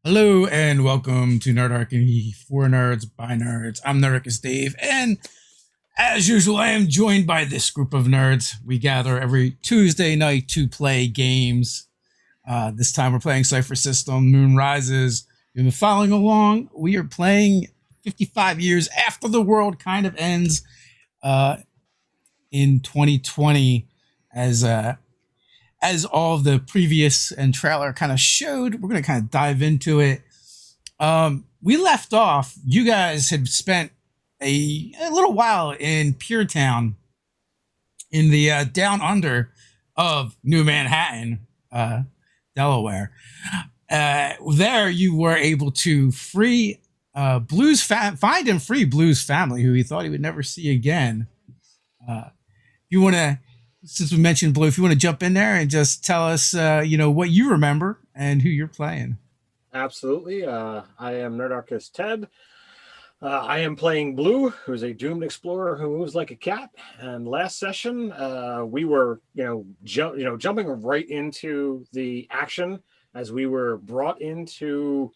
Hello and welcome to Nerdarchy for Nerds by Nerds. I'm Nerdarchy Dave, and as usual, I am joined by this group of nerds. We gather every Tuesday night to play games. This time we're playing Cypher System Moon Rises. You've been following along. We are playing 55 years after the world kind of ends uh, in 2020 as all of the previous and trailer kind of showed. We're going to kind of dive into it. We left off. You guys had spent a little while in Pure Town in the down under of New Manhattan, Delaware. There, you were able to free find and free Blue's family, who he thought he would never see again. If you want to, since we mentioned Blue, if you want to jump in there and just tell us, what you remember and who you're playing. Absolutely. I am Nerdarchy Ted. I am playing Blue, who's a doomed explorer who moves like a cat. And last session, we were, jumping right into the action as we were brought into,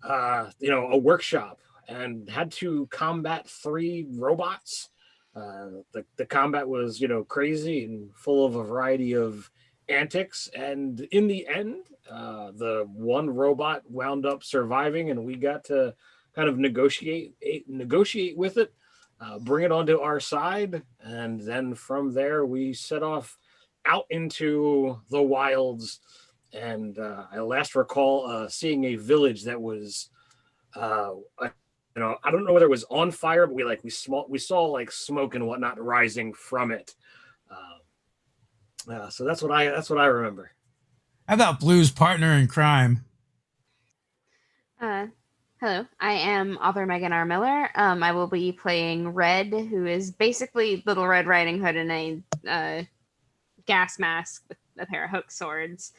a workshop and had to combat 3 robots. The combat was, crazy and full of a variety of antics, and in the end the one robot wound up surviving, and we got to kind of negotiate with it, bring it onto our side, and then from there we set off out into the wilds. And I last recall seeing a village that was I don't know whether it was on fire, but we saw like smoke and whatnot rising from it. So that's what I remember. How about Blue's partner in crime? Uh, Hello, I am author Megan R. Miller. I will be playing Red, who is basically Little Red Riding Hood in a gas mask with a pair of hook swords.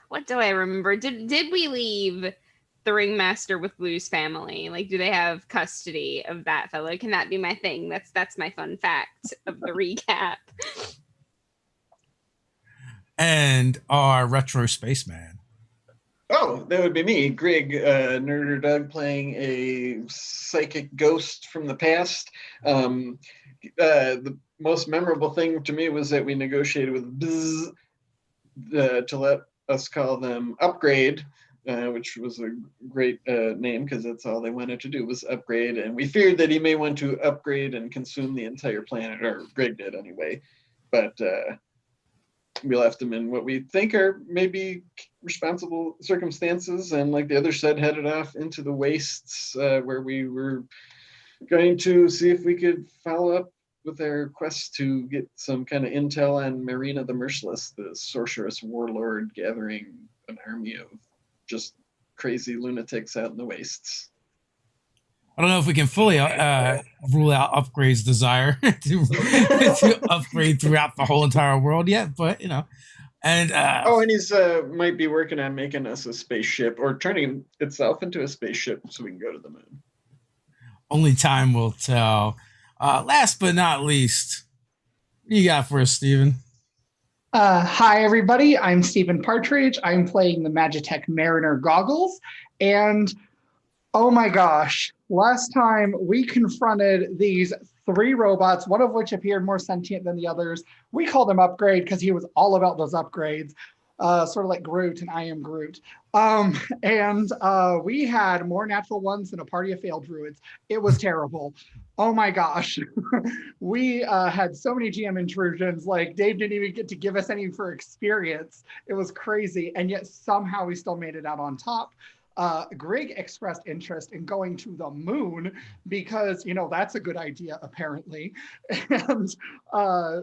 What do I remember? Did we leave the ringmaster with Blue's family? Like, do they have custody of that fellow? Can that be my thing? That's my fun fact of the recap. And our retro spaceman. Oh, that would be me, Greg, Nerder Doug, playing a psychic ghost from the past. The most memorable thing to me was that we negotiated with Bzz to let us call them Upgrade, which was a great name because that's all they wanted to do was upgrade. And we feared that he may want to upgrade and consume the entire planet, or Greg did anyway. But we left him in what we think are maybe responsible circumstances, and like the other said, headed off into the wastes where we were going to see if we could follow up with our quest to get some kind of intel on Marina the Merciless, the sorceress warlord gathering an army of just crazy lunatics out in the wastes. I don't know if we can fully rule out Upgrade's desire to upgrade throughout the whole entire world yet, but and and he's might be working on making us a spaceship or turning itself into a spaceship so we can go to the moon. Only time will tell. Last but not least, what you got for us, Steven? Hi, everybody. I'm Stephen Partridge. I'm playing the Magitech Mariner Goggles. And oh my gosh, last time we confronted these 3 robots, one of which appeared more sentient than the others. We called him Upgrade because he was all about those upgrades, sort of like Groot, and I am Groot. We had more natural ones than a party of failed druids. It was terrible. Oh my gosh. We had so many GM intrusions, like Dave didn't even get to give us any for experience. It was crazy. And yet somehow we still made it out on top. Greg expressed interest in going to the moon because, that's a good idea, apparently. And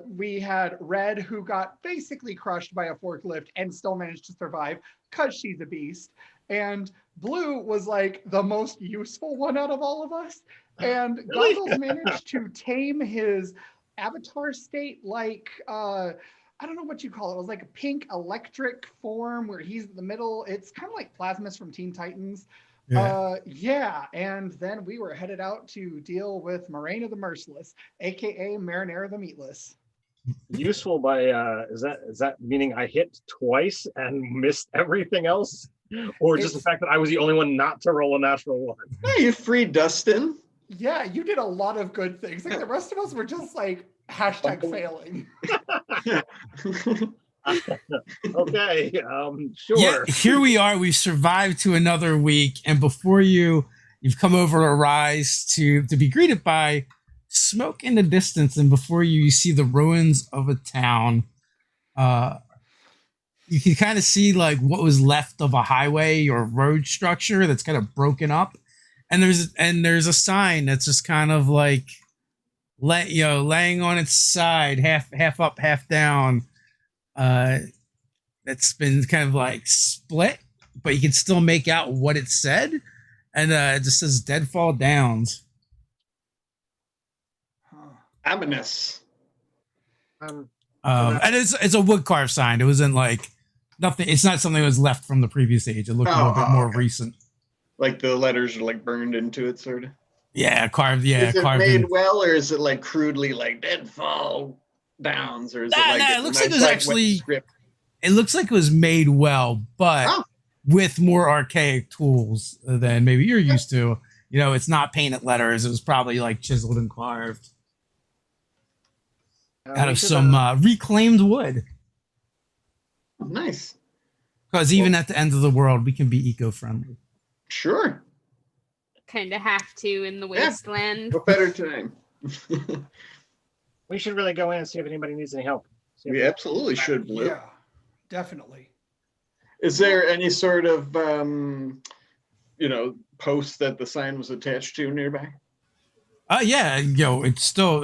we had Red, who got basically crushed by a forklift and still managed to survive because she's a beast. And Blue was like the most useful one out of all of us. And Goggles managed to tame his avatar state like I don't know what you call it. It was like a pink electric form where he's in the middle. It's kind of like Plasmus from Teen Titans. Yeah. And then we were headed out to deal with Marina the Merciless, aka Marinara the Meatless. Useful by is that meaning I hit twice and missed everything else, or just the fact that I was the only one not to roll a natural one? Yeah, you freed Dustin. Yeah, you did a lot of good things. Like the rest of us were just like #failing. Okay, sure. Yeah, here we are. We've survived to another week, and before you've come over to Rise to be greeted by smoke in the distance, and before you see the ruins of a town. You can kind of see like what was left of a highway or road structure that's kind of broken up, and there's a sign that's just kind of like laying on its side, half up, half down. That's been kind of like split, but you can still make out what it said, and it just says Deadfall Downs. Ominous. And it's a wood carved sign. It wasn't like nothing. It's not something that was left from the previous age. It looked a little bit more recent. Like the letters are like burned into it, sort of. Yeah, carved. Yeah, is it carved made in. well, or is it like crudely like Deadfall Downs, or is it like it looks like it was nice, actually. wet script? It looks like it was made well, but with more archaic tools than maybe you're used to. You know, it's not painted letters. It was probably like chiseled and carved out of some reclaimed wood. Nice. Because even at the end of the world, we can be eco-friendly. Sure. Kind of have to in the wasteland. No better time. We should really go in and see if anybody needs any help. We absolutely should, Blue. Yeah, definitely. Is there any sort of, post that the sign was attached to nearby? Yeah, it's still,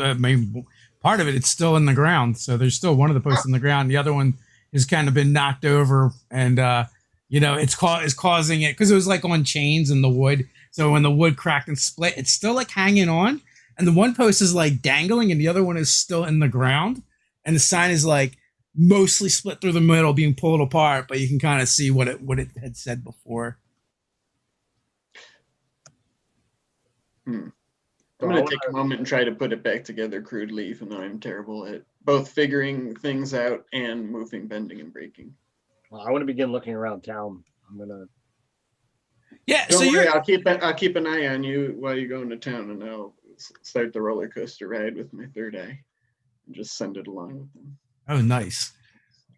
part of it's still in the ground. So there's still one of the posts in the ground. The other one has kind of been knocked over, and, it's causing it, because it was like on chains in the wood. So when the wood cracked and split, it's still like hanging on. And the one post is like dangling, and the other one is still in the ground. And the sign is like mostly split through the middle, being pulled apart, but you can kind of see what it had said before. I'm going to take a moment and try to put it back together crudely, even though I'm terrible at both figuring things out and moving, bending, and breaking. Well, I want to begin looking around town. I'm gonna. Yeah, Don't worry, I'll keep an eye on you while you go into town, and I'll start the roller coaster ride with my third eye and just send it along with them. Oh, nice.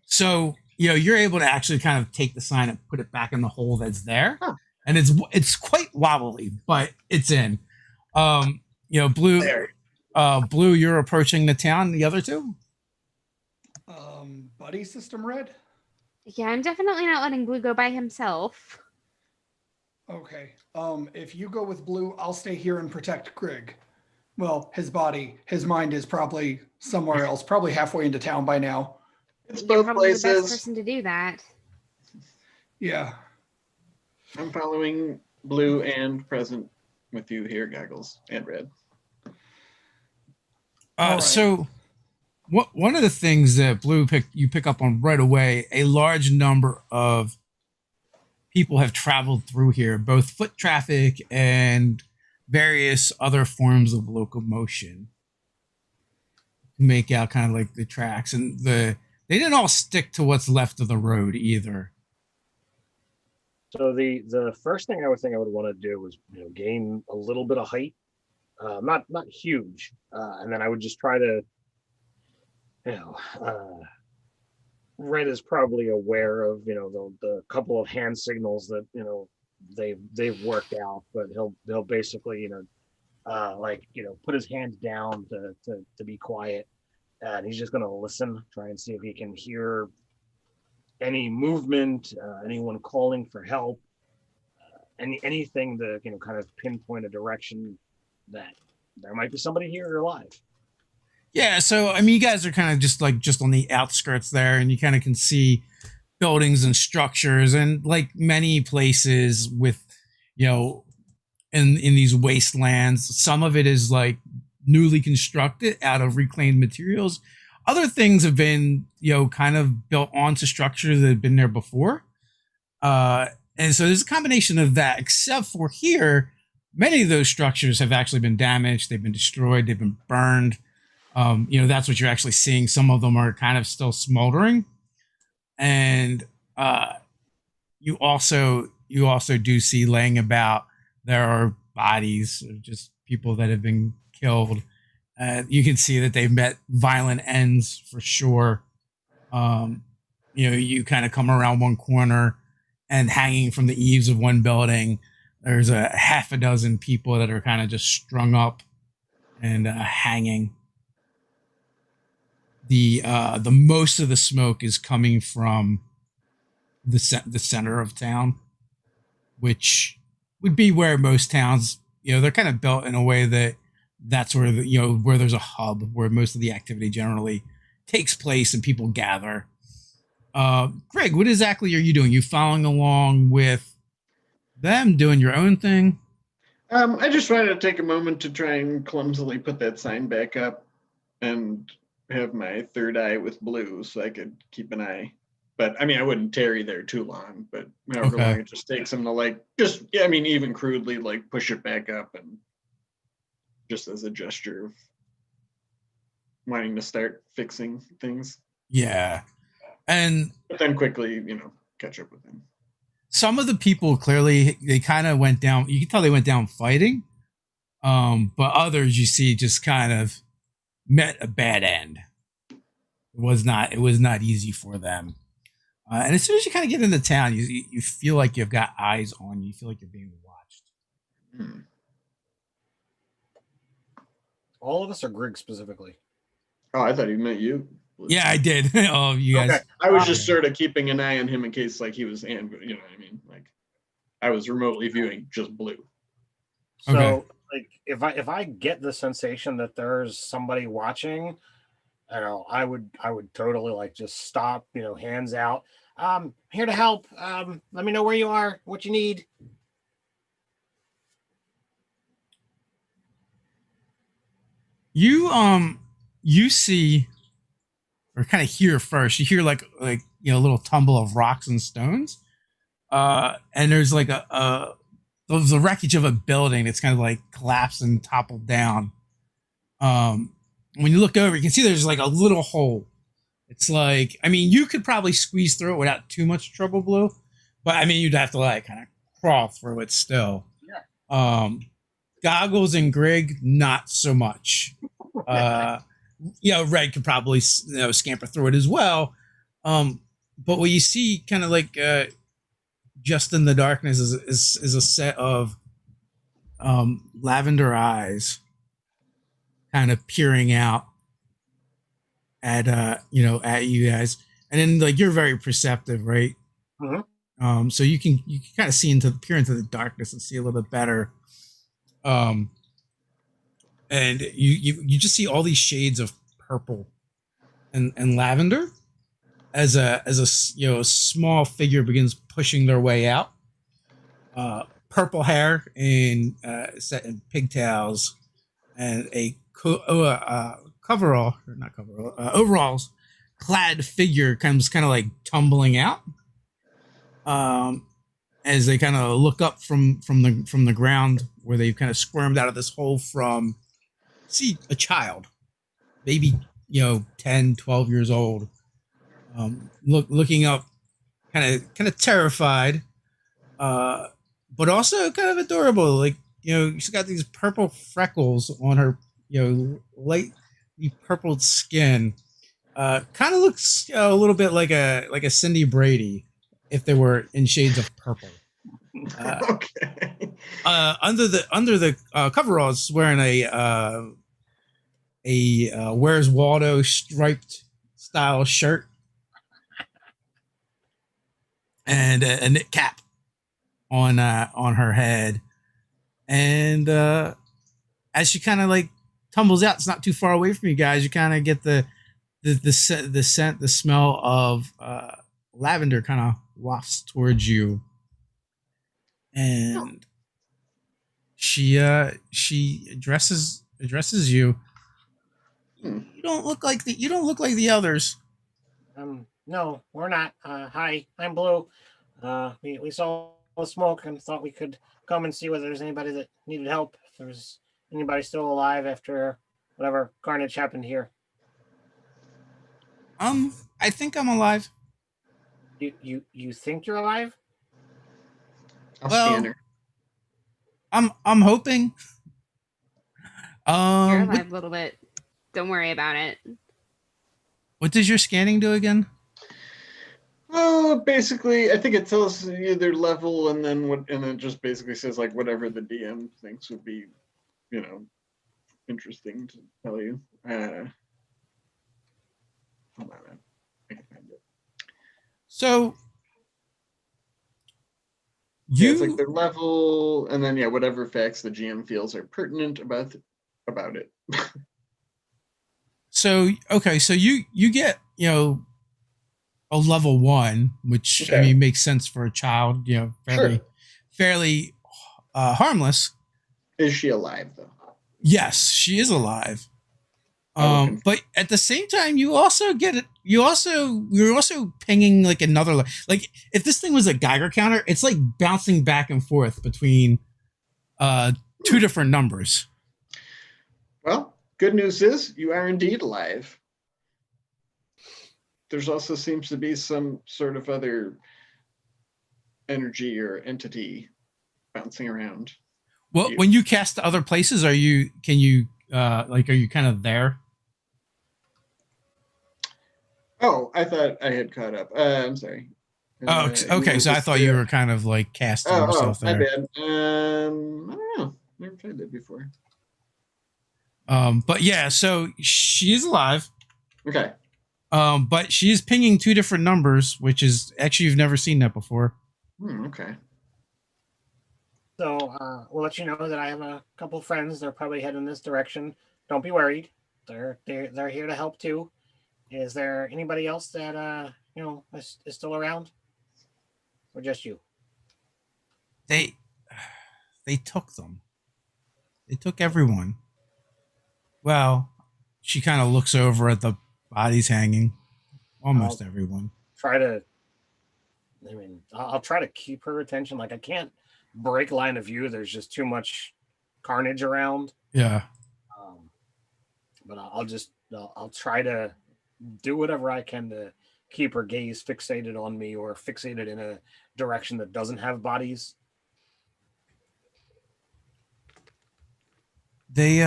So, you're able to actually kind of take the sign and put it back in the hole that's there. Huh. And it's quite wobbly, but it's in. Blue, Blue, you're approaching the town. The other two? Buddy System Red? Yeah, I'm definitely not letting Blue go by himself. Okay. If you go with Blue, I'll stay here and protect Greg. Well, his mind is probably somewhere else, probably halfway into town by now. It's You're both probably places. the best person to do that. Yeah. I'm following Blue and present with you here, Goggles, and Red. Right. So one of the things that Blue you pick up on right away, a large number of people have traveled through here, both foot traffic and various other forms of locomotion. Make out kind of like the tracks, and they didn't all stick to what's left of the road either. So the first thing I would think I would want to do was gain a little bit of height, not huge, and then I would just try to, Red is probably aware of the couple of hand signals that they've worked out, but he'll basically put his hand down to be quiet, and he's just gonna listen, try and see if he can hear any movement, anyone calling for help, anything to kind of pinpoint a direction that there might be somebody here alive. Yeah, so I mean, you guys are kind of just on the outskirts there, and you kind of can see buildings and structures, and like many places with in these wastelands, some of it is like newly constructed out of reclaimed materials. Other things have been, kind of built onto structures that have been there before. And so there's a combination of that, except for here, many of those structures have actually been damaged. They've been destroyed. They've been burned. That's what you're actually seeing. Some of them are kind of still smoldering, and you also do see laying about, there are bodies of just people that have been killed. You can see that they've met violent ends for sure. You kind of come around one corner, and hanging from the eaves of one building, there's a half a dozen people that are kind of just strung up and hanging. The most of the smoke is coming from the center of town, which would be where most towns, they're kind of built in a way that that's where where there's a hub where most of the activity generally takes place and people gather. Greg, what exactly are you doing? You following along with them, doing your own thing? I just wanted to take a moment to try and clumsily put that sign back up and have my third eye with Blue so I could keep an eye. But I wouldn't tarry there too long, but however long it just takes them to even crudely push it back up, and just as a gesture of wanting to start fixing things. Yeah. But then quickly, catch up with him. Some of the people clearly, they kind of went down. You can tell they went down fighting. But others you see just kind of met a bad end. It was not easy for them. And as soon as you kind of get into town, you feel like you've got eyes on you. You feel like you're being watched. All of us, or Greg specifically? Oh, I thought he meant you. Yeah, I did. Oh, you guys. Okay. I was just sort of keeping an eye on him in case he was, you know what I mean? I was remotely viewing just Blue. So, Okay. if I get the sensation that there's somebody watching, I would totally just stop, hands out. Here to help. Let me know where you are, what you need. You see, or kind of hear first. You hear a little tumble of rocks and stones, and there's there's the wreckage of a building that's kind of collapsed and toppled down. When you look over, you can see there's a little hole. It's you could probably squeeze through it without too much trouble, Blue, but you'd have to kind of crawl through it still. Yeah. Goggles and Greg, not so much. Red could probably scamper through it as well. But what you see kind of just in the darkness is a set of lavender eyes kind of peering out at you guys. And then you're very perceptive, right? Mm-hmm. So you can kind of peer into the darkness and see a little bit better. And you just see all these shades of purple and lavender as a small figure begins pushing their way out. Purple hair and set in pigtails, and a overalls clad figure comes kind of tumbling out. As they kind of look up from the ground where they've kind of squirmed out of this hole from, see a child, maybe 10, 12 years old, looking up, kind of terrified, but also kind of adorable. She's got these purple freckles on her, lightly purpled skin. Kind of looks a little bit like a Cindy Brady if they were in shades of purple. Okay. Under the coveralls, wearing a Where's Waldo striped style shirt and a knit cap on her head, and as she kind of tumbles out, it's not too far away from you guys. You kind of get the scent, the smell of lavender kind of wafts towards you, and she addresses you. You don't look like the others. No, we're not. Hi, I'm Blue. We saw the smoke and thought we could come and see whether there's anybody that needed help. If there's anybody still alive after whatever carnage happened here? I think I'm alive. You think you're alive? I'll Well, scan her. I'm hoping. You're What, alive a little bit. Don't worry about it. what does your scanning do again? Well, basically, I think it tells you their level, and then it just basically says like whatever the DM thinks would be, interesting to tell you. Hold on, man. I can find it. So Yeah, it's you like their level, and then whatever facts the GM feels are pertinent about it. so okay, so you get, a level 1, which I Okay. mean makes sense for a child, fairly Sure. fairly harmless. Is she alive though? Yes, she is alive. I will confirm. But at the same time, you're also pinging like another, like if this thing was a Geiger counter, it's like bouncing back and forth between two different numbers. Well, good news is you are indeed alive. There's also seems to be some sort of other energy or entity bouncing around. Well, when you cast to other places, are you kind of there? Oh, I thought I had caught up. I'm sorry. Oh, okay. So I thought you were kind of like casting yourself my there. bad. I don't know. Never tried that before. But yeah, so she is alive. Okay. But she is pinging 2 different numbers, which is actually, you've never seen that before. Okay. So we'll let you know that I have a couple friends. They're probably heading this direction. Don't be worried. They're here to help too. Is there anybody else that is still around, or just you? They took them. They took everyone. Well, she kind of looks over at the bodies hanging. Almost everyone. I'll try to keep her attention. Like, I can't break line of view. There's just too much carnage around. Yeah. But I'll try to do whatever I can to keep her gaze fixated on me, or fixated in a direction that doesn't have bodies. They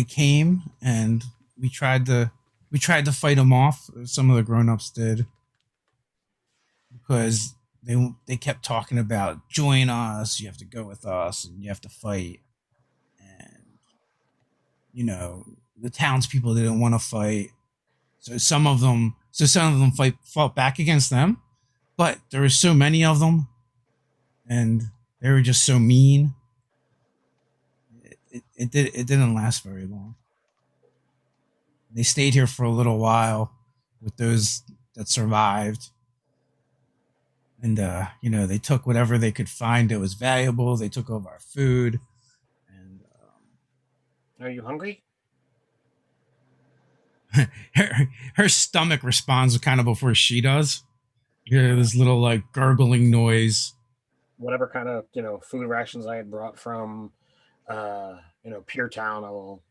came, and we tried to fight them off. Some of the grown-ups did, because they kept talking about, join us, you have to go with us, and you have to fight. And the townspeople didn't want to fight, so some of them fought back against them. But there were so many of them, and they were just so mean. It didn't last very long. They stayed here for a little while with those that survived. And, they took whatever they could find that was valuable. They took over our food. And Are you hungry? her stomach responds kind of before she does. You hear this little, like, gurgling noise. Whatever kind of, food rations I had brought from, Pier Town, I will,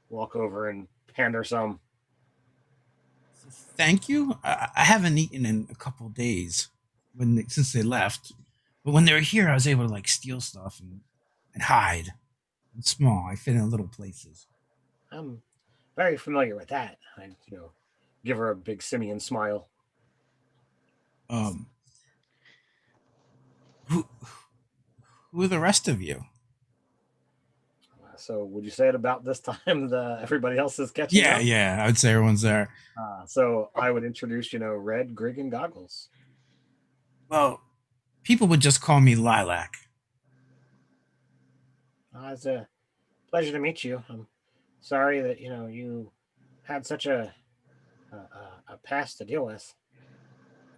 walk over and hand her some. Thank you. I haven't eaten in a couple of days since they left. But when they were here, I was able to, like, steal stuff and hide. I'm small. I fit in little places. I'm very familiar with that. I, give her a big simian smile. Who are the rest of you? So would you say at about this time everybody else is catching up? Yeah. I would say everyone's there. So I would introduce, Red, Grig, and Goggles. Well, people would just call me Lilac. It's a pleasure to meet you. I'm sorry that, you had such a past to deal with.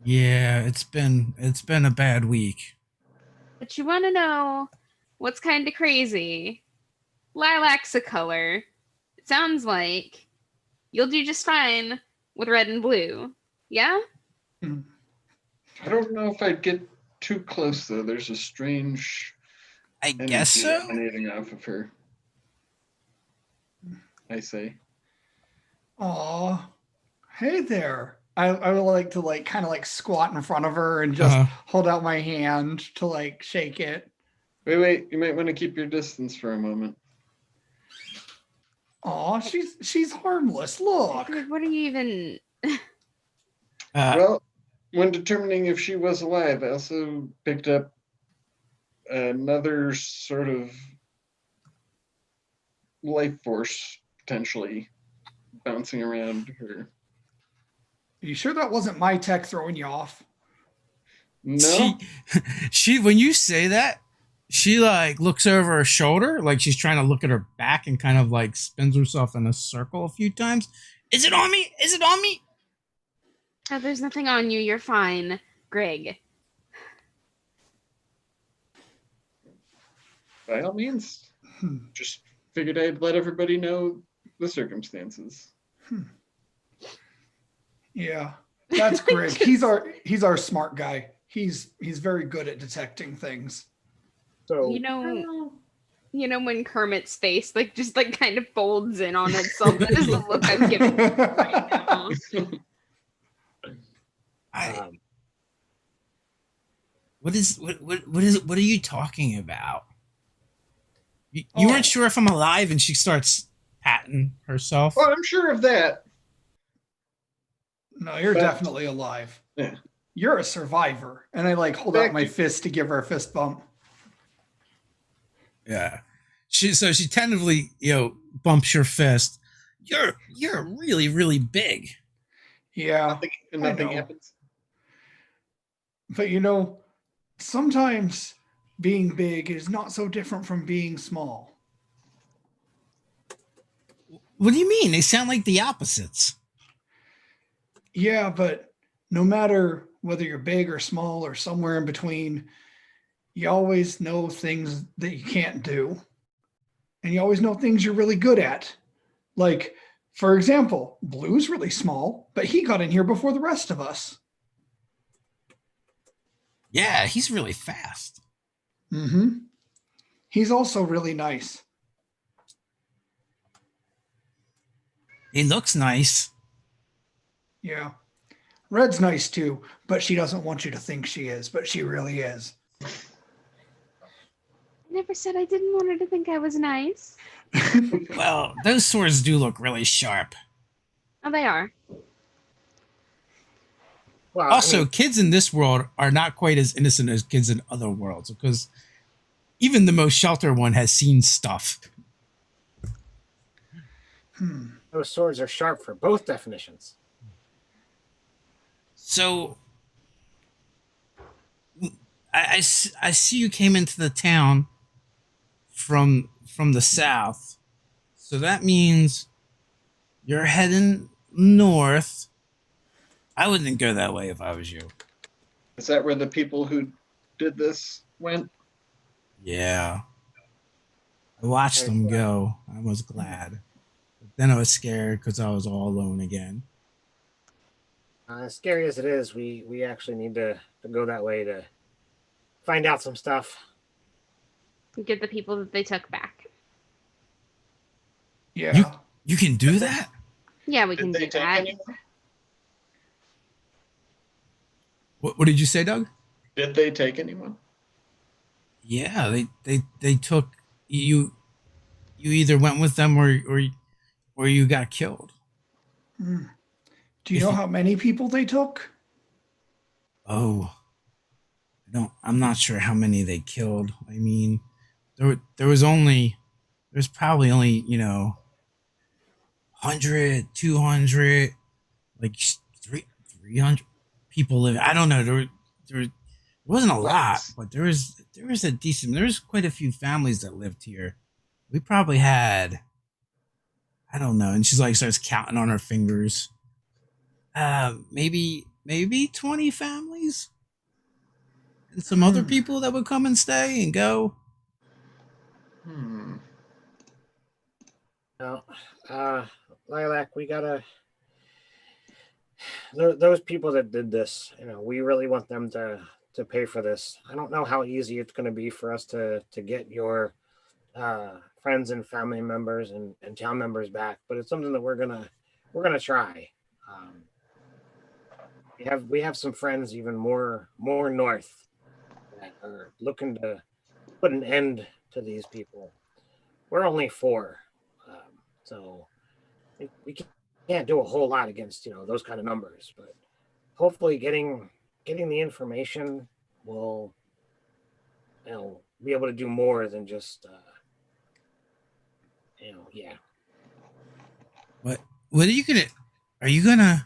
Yeah, it's been a bad week. But you want to know what's kind of crazy? Lilac's a color. It sounds like you'll do just fine with red and blue. Yeah? I don't know if I'd get too close though. There's a strange I guess energy so. emanating off of her. I say. Aw, hey there. I would like to like kind of like squat in front of her and just hold out my hand to like shake it. Wait. You might want to keep your distance for a moment. Aw, she's harmless. Look. What are you even? Well, when determining if she was alive, I also picked up another sort of life force potentially bouncing around her. Are you sure that wasn't my tech throwing you off? No, she when you say that, she like looks over her shoulder, like she's trying to look at her back and kind of like spins herself in a circle a few times. Is it on me? Is it on me? Oh, there's nothing on you. You're fine, Greg. by all means. Just figured I'd let everybody know the circumstances. Yeah, that's Greg. He's our smart guy. He's very good at detecting things. So You know when Kermit's face like just like kind of folds in on itself. That is the look I'm giving right now. What are you talking about? You weren't sure if I'm alive, and she starts patting herself. Well, I'm sure of that. No, you're definitely alive. Yeah. You're a survivor. And I like hold out my fist to give her a fist bump. Yeah. She tentatively, bumps your fist. You're really, really big. Yeah. Nothing happens. But sometimes being big is not so different from being small. What do you mean? They sound like the opposites. Yeah, but no matter whether you're big or small or somewhere in between, you always know things that you can't do. And you always know things you're really good at. Like, for example, Blue's really small, but he got in here before the rest of us. Yeah, he's really fast. Mm-hmm. He's also really nice. He looks nice. Yeah. Red's nice too, but she doesn't want you to think she is, but she really is. I never said I didn't want her to think I was nice. Well, those swords do look really sharp. Oh, they are. well, Also, kids in this world are not quite as innocent as kids in other worlds, because even the most sheltered one has seen stuff. those swords are sharp for both definitions. So, I see you came into the town from the south. So that means you're heading north. I wouldn't go that way if I was you. Is that where the people who did this went? Yeah. I watched them go. I was glad. But then I was scared because I was all alone again. As scary as it is, we actually need to go that way to find out some stuff. Get the people that they took back. Yeah. You can do that? Yeah, we can Did they do take that. anyone? What did you say, Doug? Did they take anyone? Yeah, they took you. You either went with them or you got killed. Do you know how many people they took? Oh, I'm not sure how many they killed. I mean, there's probably only 100, 200, like 300 people living. I don't know. There wasn't a lot, but there was a decent. There's quite a few families that lived here. We probably had, I don't know. And she's like starts counting on her fingers. Maybe 20 families, and some other people that would come and stay and go. Now, Lilac, we gotta. Those people that did this, we really want them to pay for this. I don't know how easy it's going to be for us to get your friends and family members and town members back, but it's something that we're gonna try. Um, we have some friends even more north that are looking to put an end to these people. We're only four, so we can't do a whole lot against those kind of numbers. But hopefully, getting the information will be able to do more than just yeah. What are you gonna? Are you gonna?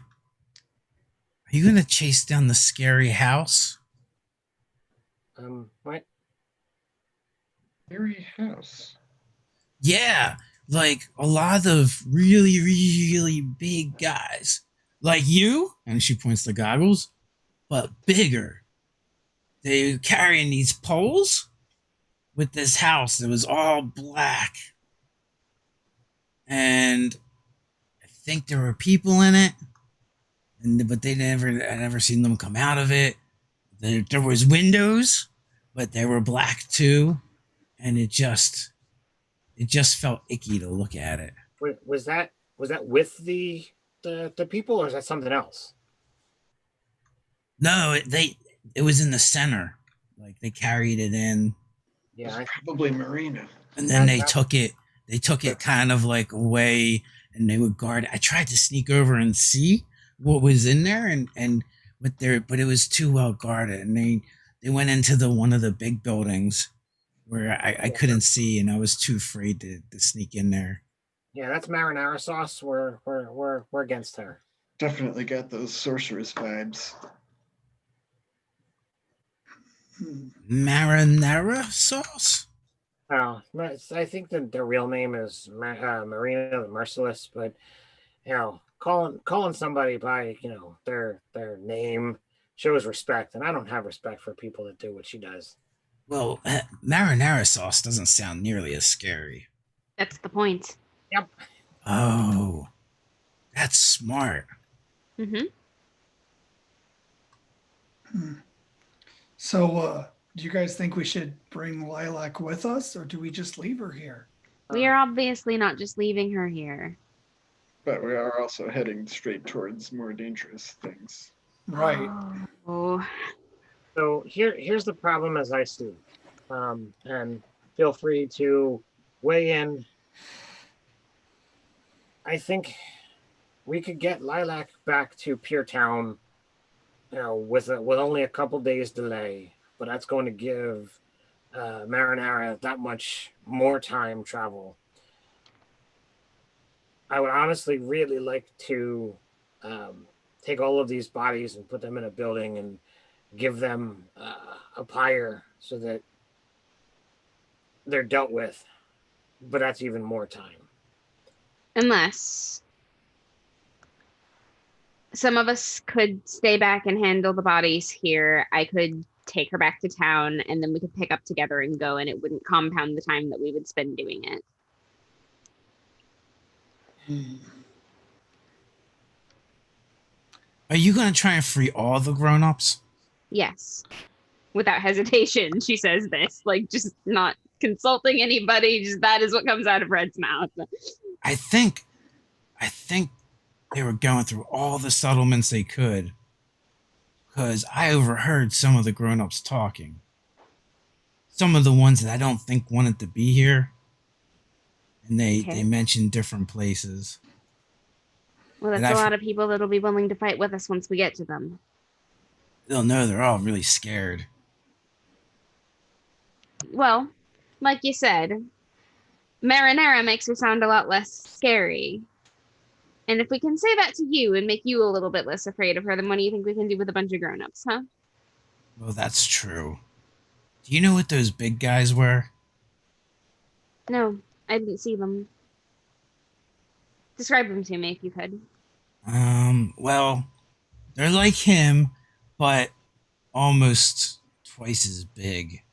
Are you gonna chase down the scary house? What? Scary house. Yeah, like a lot of really, really big guys, like you. And she points the goggles, but bigger. They were carrying these poles with this house that was all black, and I think there were people in it, but I never seen them come out of it. There was windows, but they were black too, and it just felt icky to look at it. Was that with the people, or is that something else? No, it was in the center. Like they carried it in, Yeah, Probably Marina. and then they That- took it. They took it kind of like away, and they would guard it. I tried to sneak over and see what was in there, but it was too well guarded, and they went into one of the big buildings where I couldn't see, and I was too afraid to sneak in there. yeah, that's marinara sauce. We're against her. Definitely got those sorceress vibes. Marinara sauce? I think that their real name is Marina the Merciless, but calling somebody by their name shows respect, and I don't have respect for people that do what she does. Well, marinara sauce doesn't sound nearly as scary. That's the point. Oh, that's smart. Mm-hmm. So, do you guys think we should bring Lilac with us, or do we just leave her here? We are obviously not just leaving her here. But we are also heading straight towards more dangerous things. Right. Oh, So here's the problem as I see it. And feel free to weigh in. I think we could get Lilac back to Pier Town, with only a couple days delay, but that's going to give Marinara that much more time travel. I would honestly really like to take all of these bodies and put them in a building and give them a pyre so that they're dealt with, but that's even more time. unless some of us could stay back and handle the bodies here. I could take her back to town, and then we could pick up together and go, and it wouldn't compound the time that we would spend doing it. Are you gonna try and free all the grown-ups? Yes. Without hesitation, she says this, like just not consulting anybody, just that is what comes out of Red's mouth. I think they were going through all the settlements they could, because I overheard some of the grown-ups talking. Some of the ones that I don't think wanted to be here, and they mentioned different places. Well, And that's a I've- lot of people that'll be willing to fight with us once we get to them. They'll know they're all really scared. Well, like you said, Marinara makes her sound a lot less scary. And if we can say that to you and make you a little bit less afraid of her, then what do you think we can do with a bunch of grown-ups, huh? Well, that's true. Do you know what those big guys were? No, I didn't see them. Describe them to me if you could. Well, they're like him, but almost twice as big.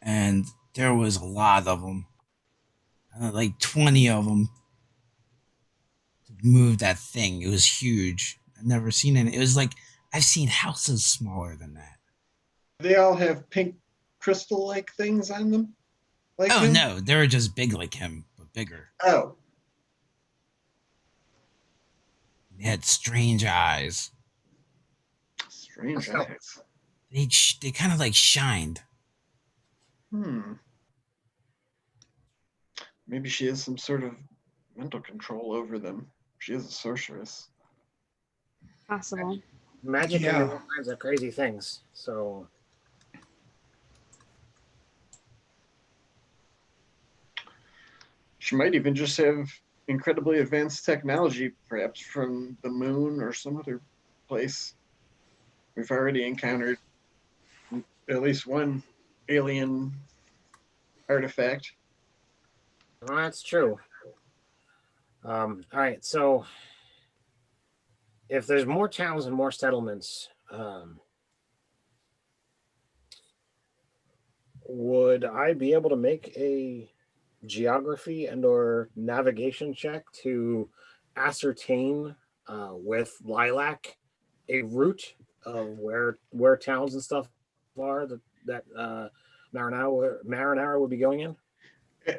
And there was a lot of them. Like 20 of them. Moved that thing. It was huge. I've never seen it. It was like, I've seen houses smaller than that. They all have pink crystal-like things on them. like Oh him? no, they were just big like him, but bigger. Oh, They had strange eyes. strange So- eyes. They kind of like shined. Maybe she has some sort of mental control over them. She is a sorceress. Possible. Magic Yeah. can do all kinds of crazy things. So She might even just have incredibly advanced technology, perhaps from the moon or some other place. We've already encountered at least one alien artifact. well, that's true. All right, so if there's more towns and more settlements, would I be able to make a geography and or navigation check to ascertain with Lilac a route of where towns and stuff are that Marinara would be going in?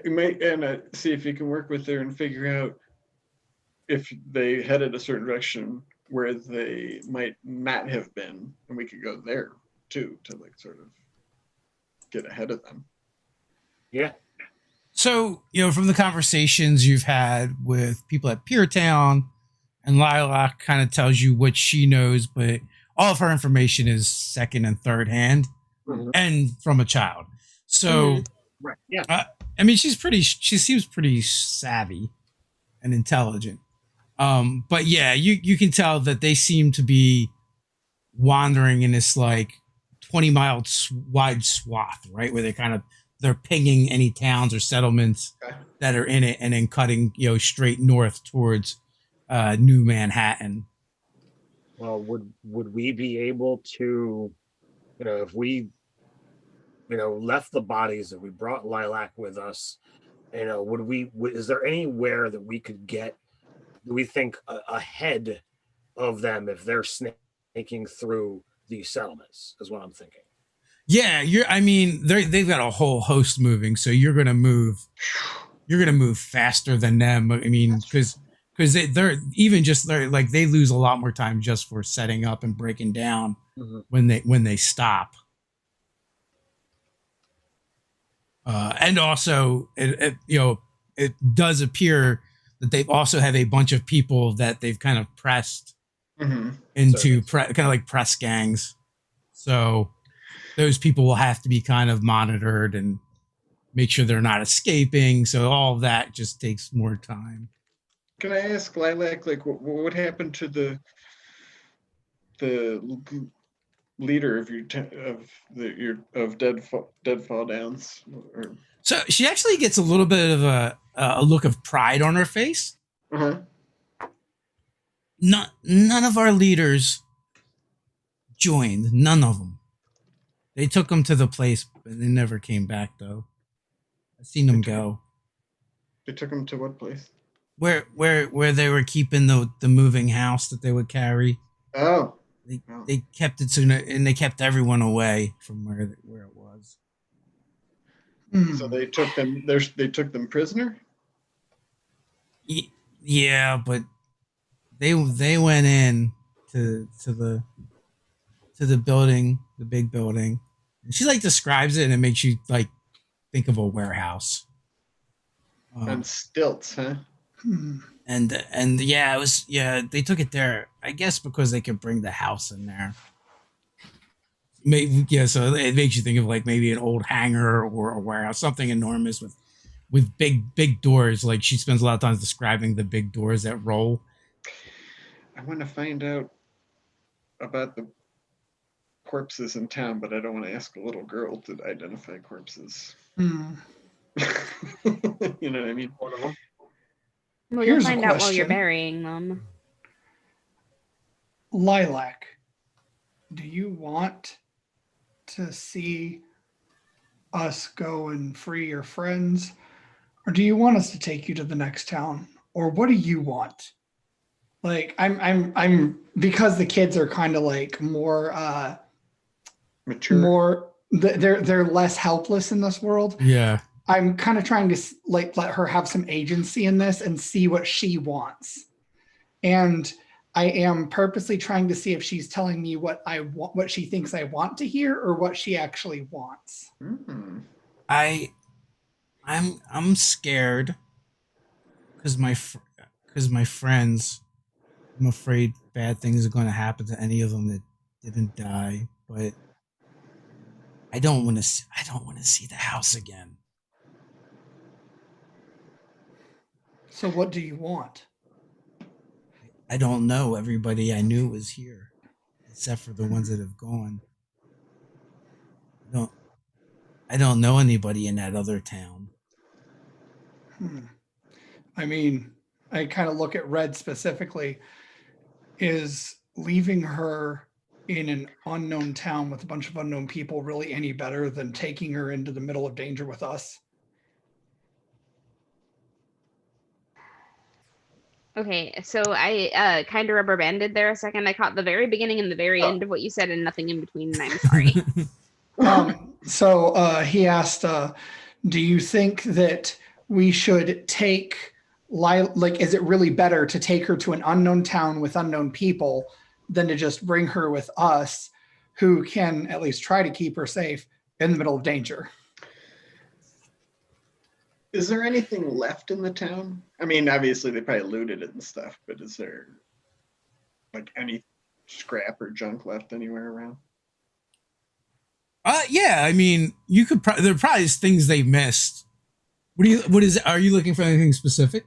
You might see if you can work with her and figure out if they headed a certain direction where they might not have been, and we could go there too to like sort of get ahead of them. Yeah. So, from the conversations you've had with people at Pier Town, and Lilac kind of tells you what she knows, but all of her information is second and third hand and from a child. So, Right. Yeah. I mean, she seems pretty savvy and intelligent. But yeah, you can tell that they seem to be wandering in this like 20-mile wide swath, right? Where they're pinging any towns or settlements that are in it and then cutting, straight north towards New Manhattan. Well, would we be able to, if we, left the bodies and we brought Lilac with us, is there anywhere that we could get, do we think, ahead of them if they're snaking through these settlements, is what I'm thinking. Yeah, they've got a whole host moving, so you're gonna move faster than them. I mean, because they're like they lose a lot more time just for setting up and breaking down when they stop. And also, it does appear that they also have a bunch of people that they've kind of pressed into kind of like press gangs. So those people will have to be kind of monitored and make sure they're not escaping. So all of that just takes more time. Can I ask Lilac, like, what happened to the leader of your dead fall downs? So she actually gets a little bit of a look of pride on her face. None of our leaders joined. None of them. They took them to the place, but they never came back, though. I've seen them go. They took them to what place? Where they were keeping the moving house that they would carry. Oh. They kept it soon, and they kept everyone away from where it was. So they took them. They took them prisoner. Yeah, but they went in to the building, the big building. And she like describes it, and it makes you like think of a warehouse. On stilts, huh? And yeah, it was they took it there, I guess, because they could bring the house in there. Maybe so it makes you think of like maybe an old hangar or a warehouse, something enormous with big doors. Like she spends a lot of time describing the big doors that roll. I want to find out about the corpses in town, but I don't want to ask a little girl to identify corpses. You know what I mean? Well, Here's you'll a find out while you're question. burying them. Lilac, do you want to see us go and free your friends, or do you want us to take you to the next town, or what do you want? Like, I'm because the kids are kind of like more Mature. more they're less helpless in this world. Yeah. I'm kind of trying to like let her have some agency in this and see what she wants. And I am purposely trying to see if she's telling me what I want, what she thinks I want to hear, or what she actually wants. Mm-hmm. I'm scared because my friends. I'm afraid bad things are going to happen to any of them that didn't die, but I don't want to see the house again. So what do you want? I don't know. Everybody I knew was here, except for the ones that have gone. I don't know anybody in that other town. I mean, I kind of look at Red specifically. Is leaving her in an unknown town with a bunch of unknown people really any better than taking her into the middle of danger with us? Okay, so I kind of rubber banded there a second. I caught the very beginning and the very end of what you said and nothing in between, and I'm sorry. So he asked, do you think that we should take like, is it really better to take her to an unknown town with unknown people than to just bring her with us, who can at least try to keep her safe in the middle of danger? Is there anything left in the town? I mean, obviously they probably looted it and stuff, but is there like any scrap or junk left anywhere around? Yeah. I mean, you could. There probably is things they missed. Are you looking for anything specific?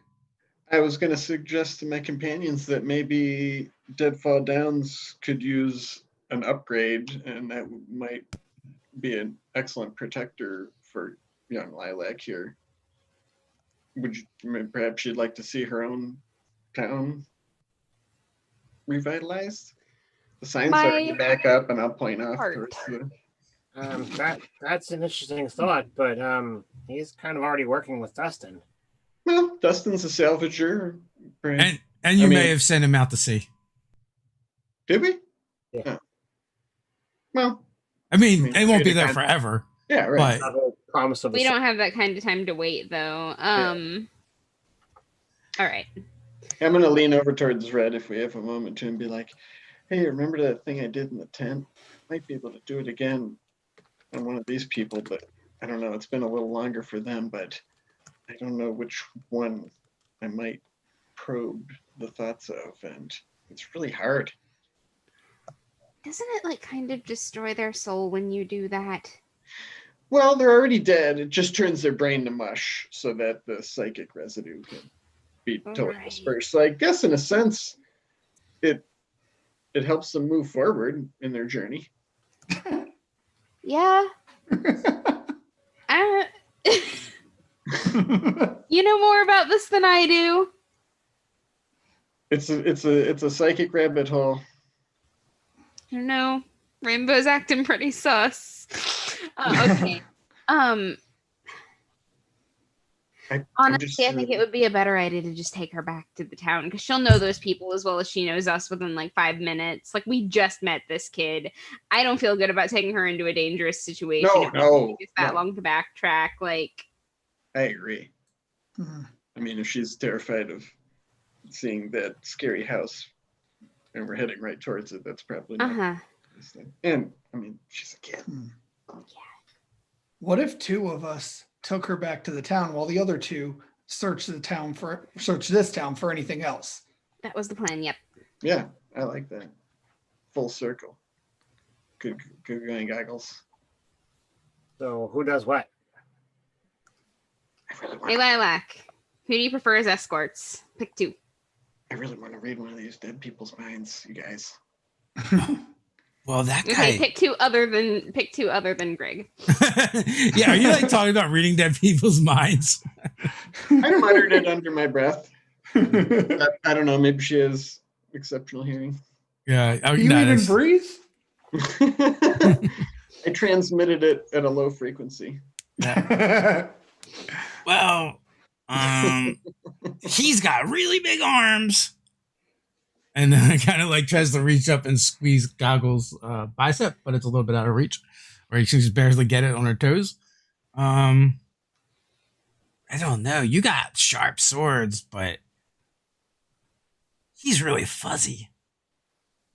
I was going to suggest to my companions that maybe Deadfall Downs could use an upgrade, and that might be an excellent protector for young Lilac here. Perhaps you'd like to see her own town revitalized? The sign's already back up, and I'll point off towards the... That's an interesting thought, but he's kind of already working with Dustin. Well, Dustin's a salvager. And you may have sent him out to sea. Did we? Yeah. Oh. Well, I mean, it won't be there forever. Yeah, right. But Promise of We don't have that kind of time to wait, though. All right. I'm going to lean over towards Red if we have a moment to and be like, hey, remember that thing I did in the tent? Might be able to do it again on one of these people, but I don't know. It's been a little longer for them, but I don't know which one I might probe the thoughts of, and it's really hard. Doesn't it like kind of destroy their soul when you do that? Well, they're already dead. It just turns their brain to mush so that the psychic residue can be totally dispersed. So I guess in a sense, it helps them move forward in their journey. Yeah. You know more about this than I do. It's a psychic rabbit hole. I don't know. Rainbow's acting pretty sus. Okay. Honestly, I think it would be a better idea to just take her back to the town, because she'll know those people as well as she knows us within like 5 minutes. Like, we just met this kid. I don't feel good about taking her into a dangerous situation. No. It's that long to backtrack. Like, I agree. I mean, if she's terrified of seeing that scary house and we're heading right towards it, that's probably not this thing. And I mean, she's a kid. Yeah. What if 2 of us took her back to the town while the other 2 search this town for anything else? That was the plan. Yep. Yeah, I like that. Full circle. Good going, goggles. So who does what? Hey, Lilac, who do you prefer as escorts? Pick 2. I really want to read one of these dead people's minds, you guys. Well, that guy. Okay, pick two other than Greg. Yeah, are you like talking about reading dead people's minds? I muttered it under my breath. I don't know. Maybe she has exceptional hearing. Yeah, do you even breathe? I transmitted it at a low frequency. Yeah. Well, he's got really big arms. And then kind of like tries to reach up and squeeze Goggles' bicep, but it's a little bit out of reach, or she just barely get it on her toes. I don't know. You got sharp swords, but he's really fuzzy.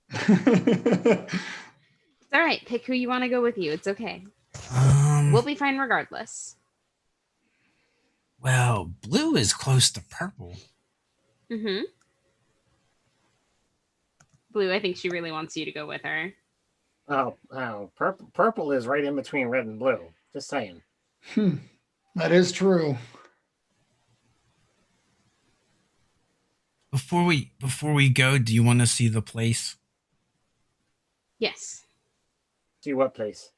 It's all right. Pick who you want to go with you. It's okay. We'll be fine regardless. Well, blue is close to purple. Mm-hmm. Blue, I think she really wants you to go with her. Oh, purple is right in between red and blue. Just saying. That is true. Before we go, do you want to see the place Yes. See what place?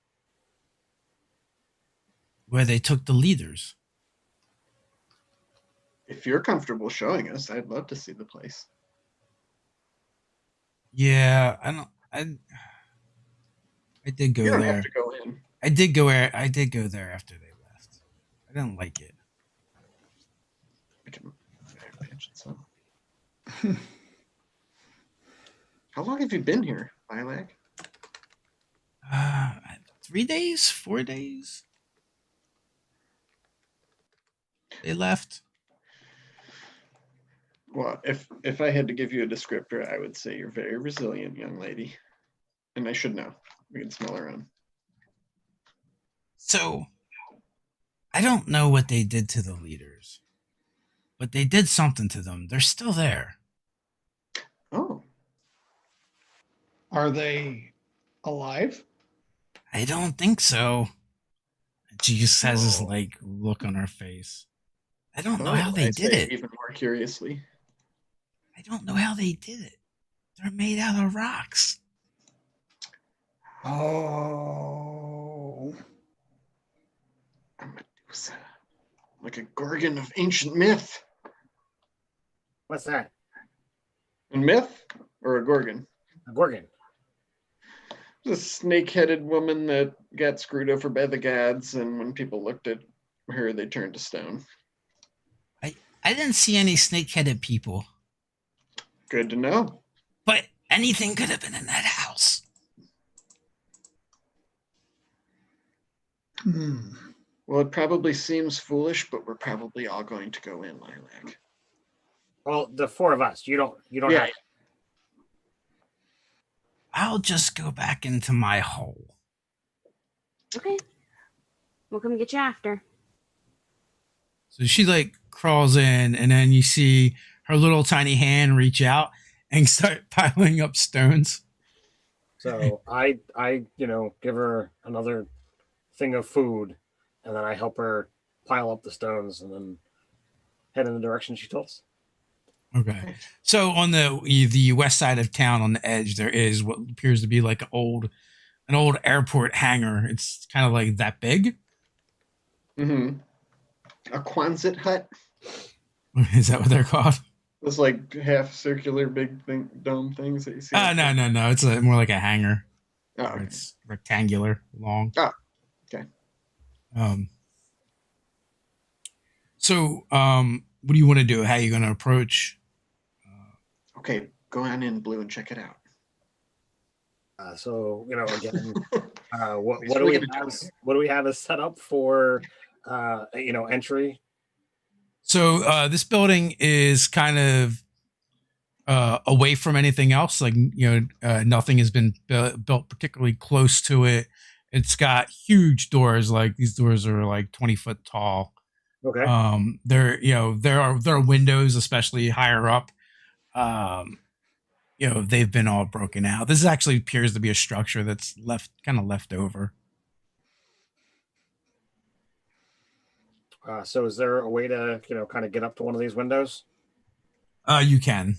where they took the leaders? If you're comfortable showing us, I'd love to see the place. Yeah, I did go You don't there. have to go in. I did go there after they left. I didn't like it. I can imagine so. How long have you been here, Lilac? 3 days, 4 days. They left. Well, if I had to give you a descriptor, I would say you're very resilient, young lady. And I should know. We can smell around. So, I don't know what they did to the leaders, but they did something to them. They're still there. Oh, Are they alive? I don't think so. She just has this Oh. like look on her face. I don't know oh, how they I did say it. even more curiously. I don't know how they did it. They're made out of rocks. Oh. A Medusa. Like a gorgon of ancient myth. What's that? A myth or a gorgon? A gorgon. A snake-headed woman that got screwed over by the gods, and when people looked at her, they turned to stone. I didn't see any snake-headed people, Good to know. but anything could have been in that house. Well, it probably seems foolish, but we're probably all going to go in, Lilac. Well, the four of us. You don't Yeah. have. I'll just go back into my hole. Okay. We'll come get you after. So she like crawls in, and then you see her little tiny hand reach out and start piling up stones. So I give her another thing of food, and then I help her pile up the stones, and then head in the direction she told us. Okay. So on the west side of town, on the edge, there is what appears to be like an old airport hangar. It's kind of like that big. Mm-hmm. A Quonset hut. Is that what they're called? Those like half circular big dome things that you see. No. It's more like a hangar. Oh, okay. It's rectangular, long. Oh, okay. So, what do you want to do? How are you going to approach? Okay, go on in, Blue, and check it out. So again, what Thanks do for we looking at have? us. What do we have as set up for entry? So, this building is kind of away from anything else. Like, nothing has been built particularly close to it. It's got huge doors. Like, these doors are like 20 foot tall. Okay. There are windows, especially higher up. They've been all broken out. This actually appears to be a structure that's left over. So is there a way to kind of get up to one of these windows? You can.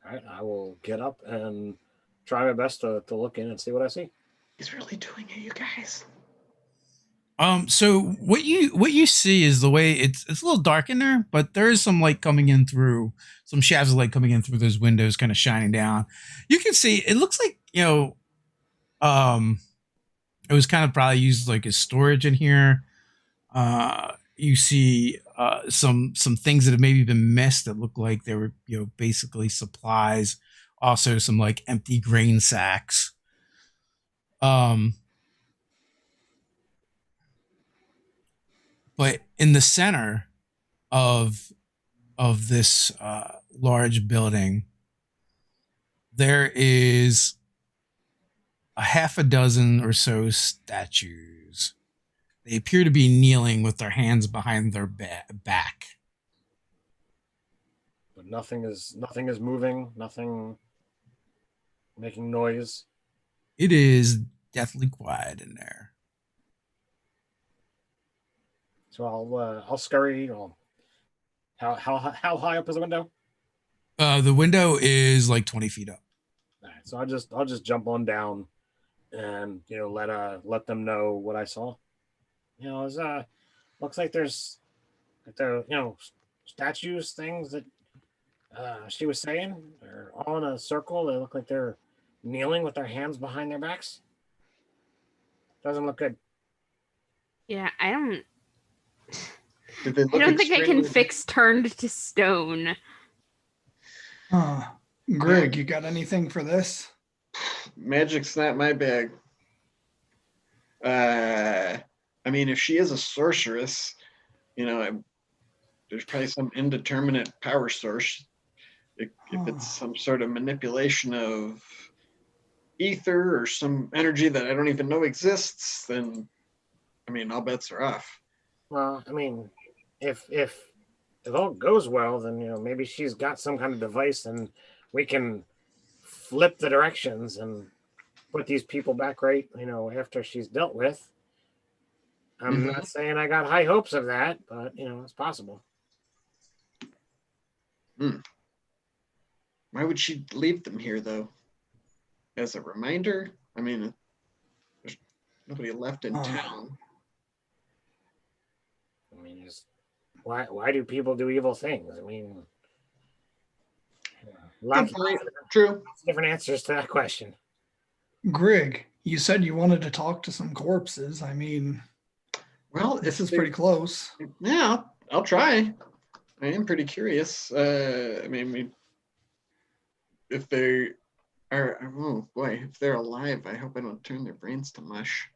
All right, I will get up and try my best to look in and see what I see. He's really doing it, you guys. So what you see is the way it's a little dark in there, but there is some light coming in through some shafts of light coming in through those windows, kind of shining down. You can see it looks like it was kind of probably used like as storage in here. You see some things that have maybe been missed that look like they were basically supplies. Also some like empty grain sacks. But in the center, of this large building, there is a half a dozen or so statues. They appear to be kneeling with their hands behind their back. But nothing is moving, nothing making noise. It is deathly quiet in there. So I'll scurry. How high up is the window? The window is like 20 feet up. All right, so I'll just jump on down, and let them know what I saw. It's looks like there's statues, things that she was saying. They're all in a circle. They look like they're kneeling with their hands behind their backs. Doesn't look good. Yeah, I don't Did they look think I can extremely- fix turned to stone. Greg, you got anything for this? Magic's not my bag. I mean, if she is a sorceress, there's probably some indeterminate power source. If it's some sort of manipulation of ether or some energy that I don't even know exists, then, all bets are off. Well, if all goes well, then maybe she's got some kind of device, and we can flip the directions and put these people back right. After she's dealt with. I'm not saying I got high hopes of that, but it's possible. Why would she leave them here, though? As a reminder? There's nobody left in town. Why do people do evil things? Good point. True. Lots of different answers to that question. Greg, you said you wanted to talk to some corpses. Well, this is pretty close. Yeah, I'll try. I am pretty curious. If they are, oh boy, if they're alive, I hope I don't turn their brains to mush.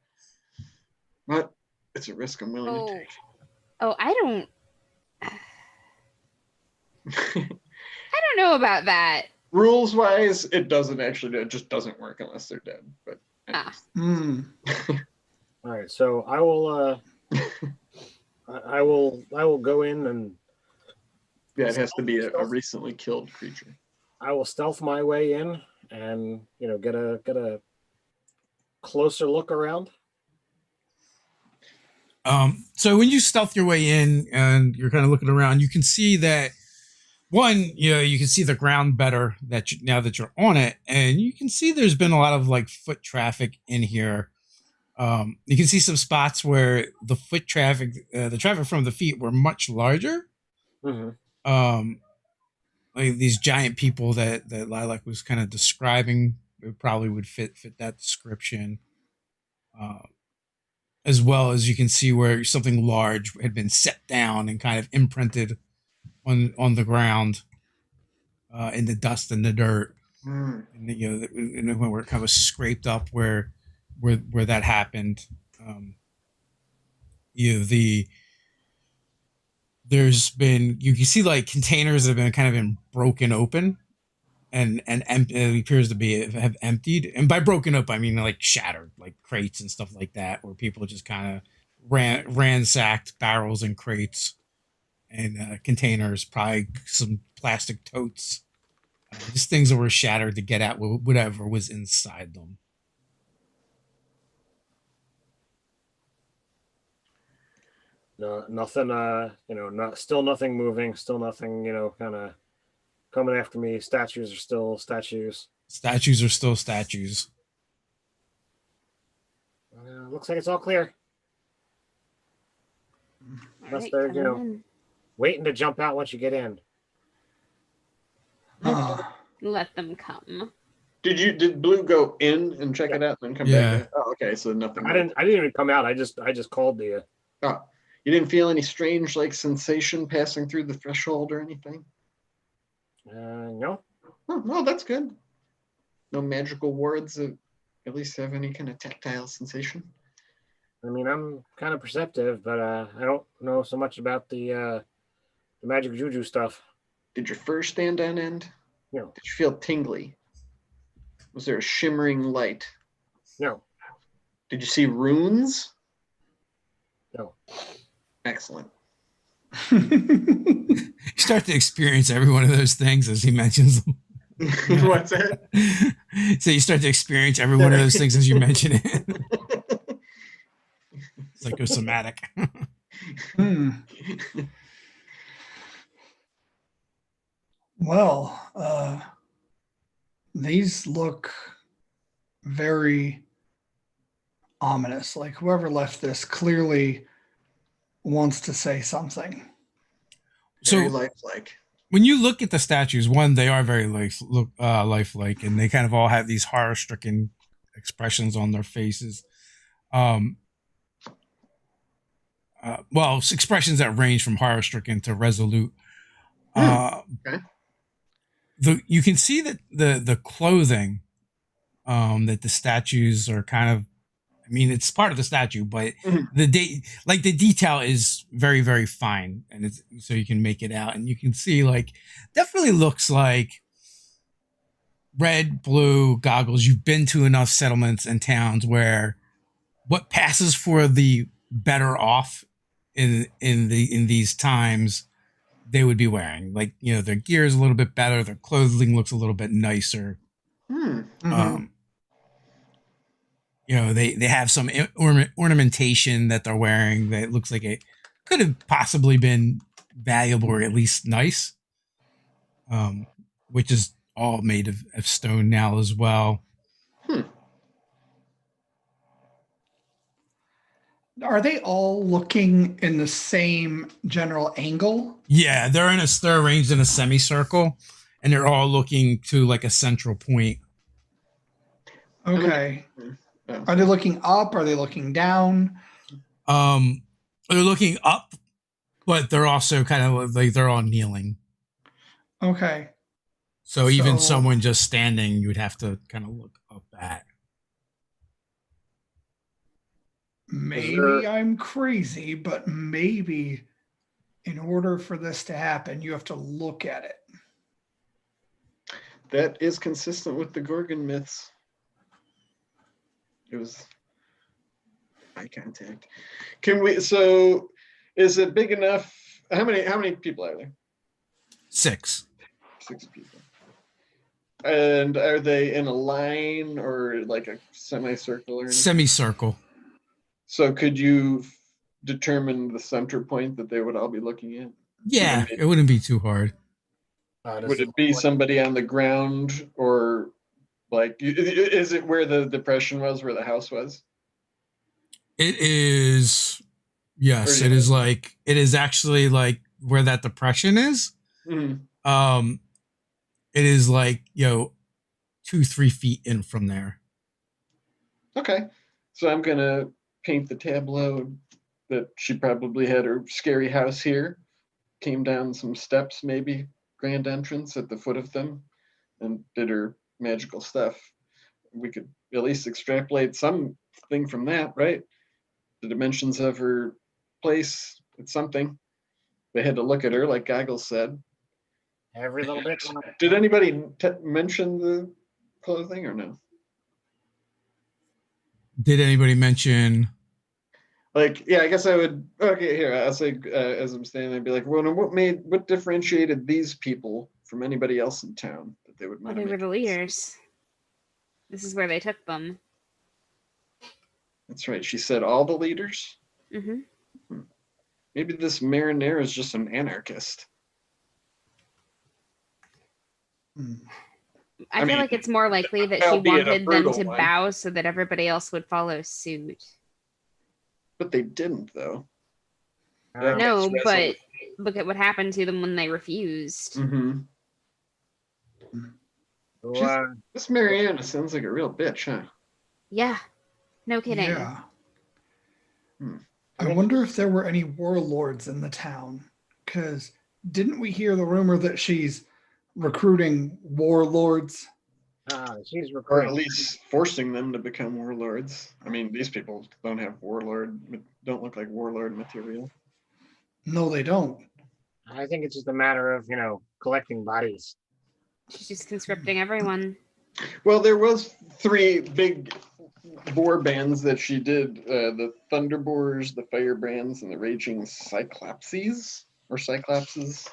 But it's a risk I'm willing to take. Oh, I don't know about that. Rules wise, it just doesn't work unless they're dead. But All right, so I will I will go in, and it has to be a recently killed creature. I will stealth my way in and get a closer look around. So when you stealth your way in and you're kind of looking around, you can see that you can see the ground better now that you're on it, and you can see there's been a lot of like foot traffic in here. You can see some spots where the foot traffic, the traffic from the feet were much larger. Mm-hmm. Like these giant people that Lilac was kind of describing, it probably would fit that description. As well as you can see where something large had been set down and kind of imprinted on the ground, in the dust and the dirt, and where it kind of scraped up where that happened. There's been, you can see like containers that have been broken open and it appears to have emptied. And by broken up, I mean like shattered, like crates and stuff like that, where people just kind of ransacked barrels and crates and containers, probably some plastic totes, just things that were shattered to get at whatever was inside them. No, nothing. Still nothing moving. Still nothing. Kind of coming after me. Statues are still statues. Statues are still statues. Looks like it's all clear. Unless they're waiting to jump out once you get in. Let them come. Did Blue go in and check it out and then come back? Oh, okay. So nothing. I didn't even come out. I just called to you. Oh, you didn't feel any strange sensation passing through the threshold or anything? No. Oh, no, that's good. No magical wards that at least have any kind of tactile sensation. I'm kind of perceptive, but I don't know so much about the The magic juju stuff. Did your fur stand on end? No. Did you feel tingly? Was there a shimmering light? No. Did you see runes? No. Excellent. You start to experience every one of those things as he mentions them. What's that? So you start to experience every one of those things as you mention it. Psychosomatic. Hmm. Well, these look very ominous. Like whoever left this clearly wants to say something. Very So lifelike. when you look at the statues, one, they are very lifelike, and they kind of all have these horror-stricken expressions on their faces. Well, expressions that range from horror-stricken to resolute. Okay. You can see that the clothing that the statues are kind of. I mean, it's part of the statue, but the detail is very, very fine, and it's so you can make it out, and you can see like definitely looks like red, blue goggles. You've been to enough settlements and towns where what passes for the better off in these times they would be wearing. Like, you know, their gear is a little bit better, their clothing looks a little bit nicer. You know, they have some ornamentation that they're wearing that looks like it could have possibly been valuable or at least nice, which is all made of stone now as well. Are they all looking in the same general angle? Yeah, they're arranged in a semicircle, and they're all looking to like a central point. Okay. Are they looking up? Are they looking down? They're looking up, but they're also kind of like they're all kneeling. Okay. So even someone just standing, you would have to kind of look up at. Maybe I'm crazy, but maybe in order for this to happen, you have to look at it. That is consistent with the Gorgon myths. It was eye contact. So is it big enough? How many people are there? 6. 6 people. And are they in a line or like a semicircle or anything? Semicircle. So could you determine the center point that they would all be looking at? Yeah, it wouldn't be too hard. Would it be somebody on the ground or like, is it where the depression was, where the house was? It is, yes, it is like, it is actually like where that depression is. Mm-hmm. It is like, 2-3 feet in from there. Okay. So I'm going to paint the tableau that she probably had her scary house here, came down some steps, maybe grand entrance at the foot of them, and did her magical stuff. We could at least extrapolate something from that, right? The dimensions of her place, it's something. They had to look at her, like Goggles said. Every little bit. Did anybody mention the clothing or no? Did anybody mention? Like, yeah, I guess I would. Okay, here I'll say as I'm standing there, I'd be like, well, what differentiated these people from anybody else in town that they would? Well, they were the leaders. This is where they took them. That's right. She said all the leaders. Mm-hmm. Maybe this Marinaire is just an anarchist. I feel like it's more likely that she wanted them to bow so that everybody else would follow suit. But they didn't, though. No, but look at what happened to them when they refused. Mm-hmm. This Mariana sounds like a real bitch, huh? Yeah. No kidding. Yeah. I wonder if there were any warlords in the town. Because didn't we hear the rumor that she's recruiting warlords? She's recruiting. Or at least forcing them to become warlords. I mean, these people don't look like warlord material. No, they don't. I think it's just a matter of, collecting bodies. She's just conscripting everyone. Well, there was 3 big boar bands that she did: the Thundarboars, the Firebrands, and the Raging Cyclopses or Cyclopses.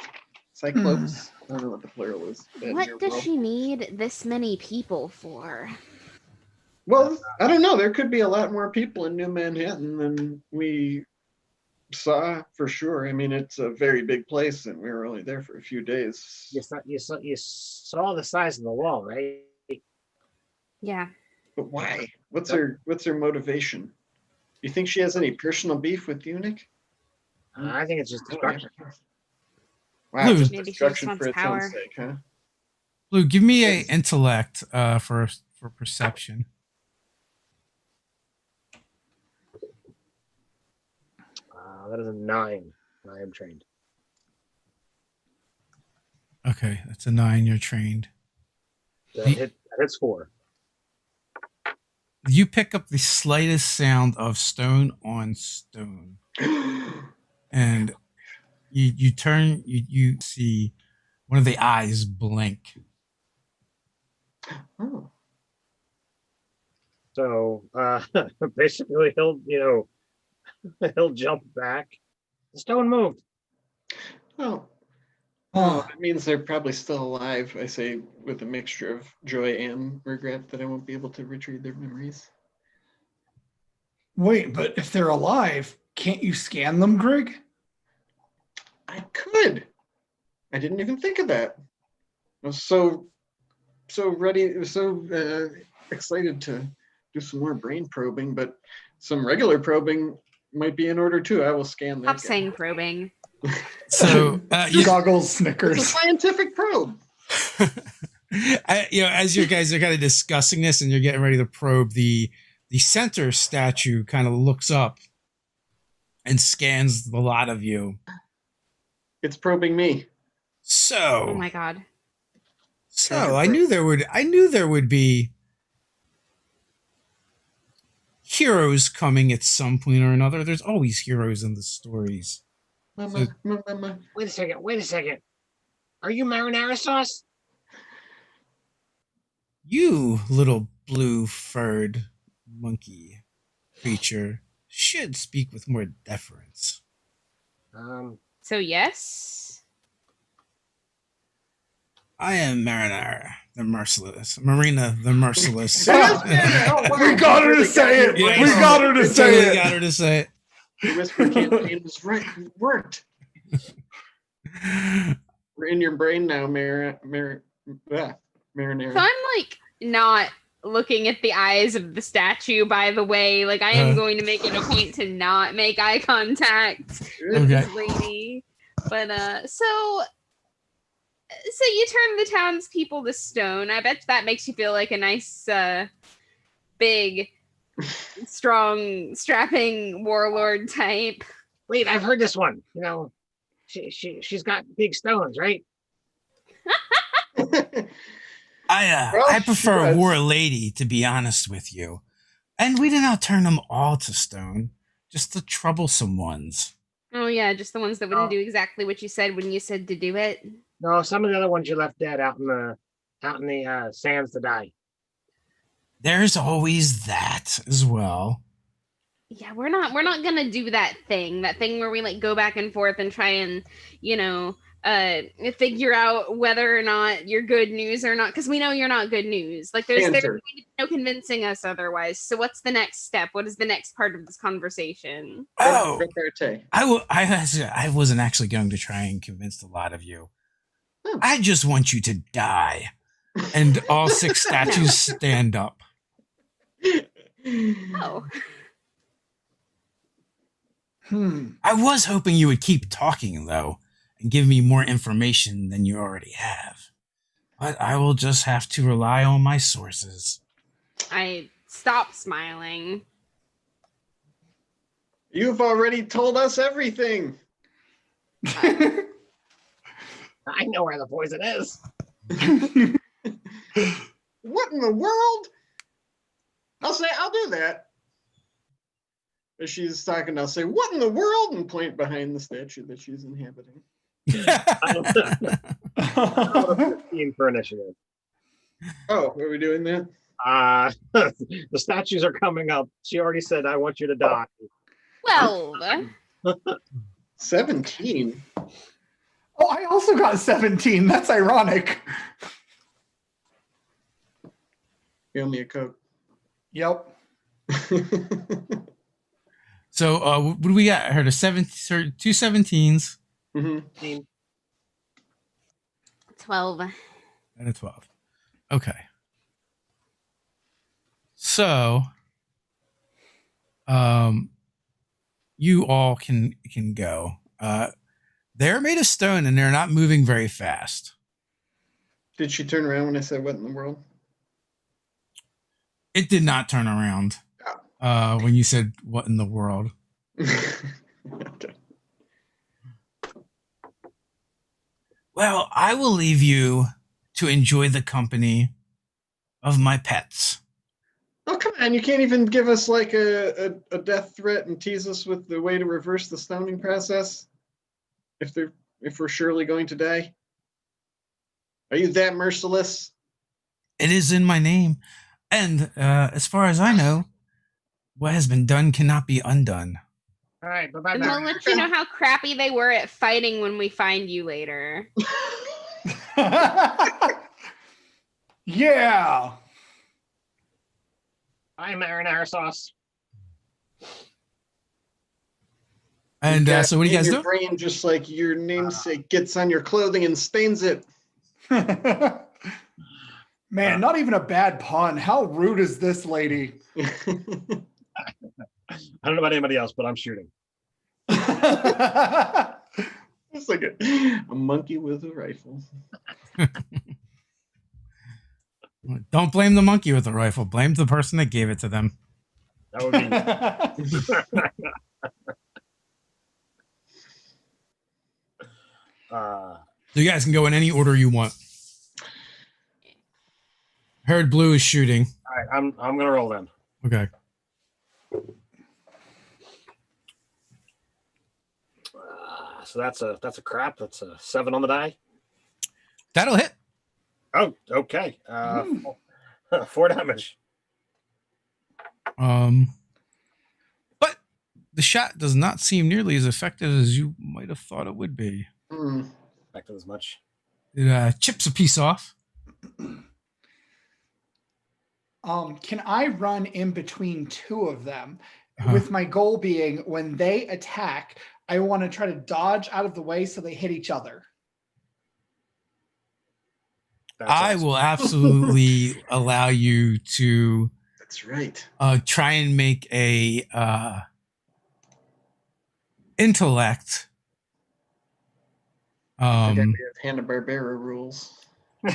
Cyclopes. I don't know what the plural is. What does she need this many people for? Well, I don't know. There could be a lot more people in New Manhattan than we saw, for sure. I mean, it's a very big place, and we were only there for a few days. You saw the size of the wall, right? Yeah. But why? What's her motivation? You think she has any personal beef with Eunuch? I think it's just destruction. Wow, Blue. just Maybe she just destruction wants for its power. own sake, huh? Blue, give me a intellect for perception. That is a 9. I am trained. Okay, that's a 9. You're trained. That's 4. You pick up the slightest sound of stone on stone, and you turn. You see one of the eyes blink. Oh. So basically, he'll jump back. The stone moved. Oh. Oh, that means they're probably still alive, I say, with a mixture of joy and regret that I won't be able to retrieve their memories. Wait, but if they're alive, can't you scan them, Grig? I could. I didn't even think of that. I was so ready, so excited to do some more brain probing, but some regular probing might be in order too. I will scan that. Stop saying probing. So Goggles, It's a Snickers. scientific probe. as you guys are kind of discussing this and you're getting ready to probe, the center statue kind of looks up and scans the lot of you. It's probing me. So, Oh my god. so I knew there would be heroes coming at some point or another. There's always heroes in the stories. Mama. Wait a second. Are you marinara sauce? You little blue-furred monkey creature should speak with more deference. So yes? I am Marinara the Merciless. Marina the Merciless. We got her to say it. Yeah, We got her to say Totally it. got her to say it. The whisper campaign was right. It worked. We're in your brain now, marinara. So I'm like not looking at the eyes of the statue, by the way. Like I am going to make it a point to not make eye contact with Okay. this lady. But so you turn the townspeople to stone. I bet that makes you feel like a nice big strong strapping warlord type. Wait, I've heard this one. She's got big stones, right? I prefer she a does. war lady, to be honest with you. And we did not turn them all to stone, just the troublesome ones. Oh yeah, just the ones that wouldn't do exactly what you said when you said to do it. No, some of the other ones you left dead out in the sands to die. There's always that as well. Yeah, we're not gonna do that thing where we like go back and forth and try and figure out whether or not you're good news or not, because we know you're not good news. Like there's going to be no convincing us otherwise. So what's the next step? What is the next part of this conversation? Oh, Repartee. I wasn't actually going to try and convince a lot of you. I just want you to die. And all 6 statues stand up. Oh. I was hoping you would keep talking, though, and give me more information than you already have. But I will just have to rely on my sources. I stop smiling. You've already told us everything. I know where the poison is. What in the world? I'll do that. As she's talking, I'll say, what in the world? And point behind the statue that she's inhabiting. a 15 for initiative. Oh, are we doing that? The statues are coming up. She already said, "I want you to die." 12. 17. Oh, I also got 17. That's ironic. You owe me a Coke. Yep. So what do we got? I heard two 17s. Mm-hmm. 12. And a 12. Okay. So you all can go. They're made of stone and they're not moving very fast. Did she turn around when I said what in the world? It did not turn around when you said what in the world. Okay. Well, I will leave you to enjoy the company of my pets. Oh, come on. You can't even give us like a death threat and tease us with the way to reverse the stoning process if we're surely going to die. Are you that merciless? It is in my name. And as far as I know, what has been done cannot be undone. All right, bye-bye. And we'll let you know how crappy they were at fighting when we find you later. Yeah. I'm marinara sauce. And so what do you guys your do? brain just like your namesake gets on your clothing and stains it. Man, not even a bad pun. How rude is this lady? I don't know about anybody else, but I'm shooting. It's like a monkey with a rifle. Don't blame the monkey with the rifle. Blame the person that gave it to them. That would be. So you guys can go in any order you want. Heard Blue is shooting. All right, I'm gonna roll then. Okay. So that's a crap. That's a 7 on the die. That'll hit. Oh, okay. 4 damage. But the shot does not seem nearly as effective as you might have thought it would be. Effective as much. It chips a piece off. Can I run in between two of them? With my goal being when they attack, I want to try to dodge out of the way so they hit each other. I will absolutely allow you to. That's right. Try and make a intellect. Hanna-Barbera rules.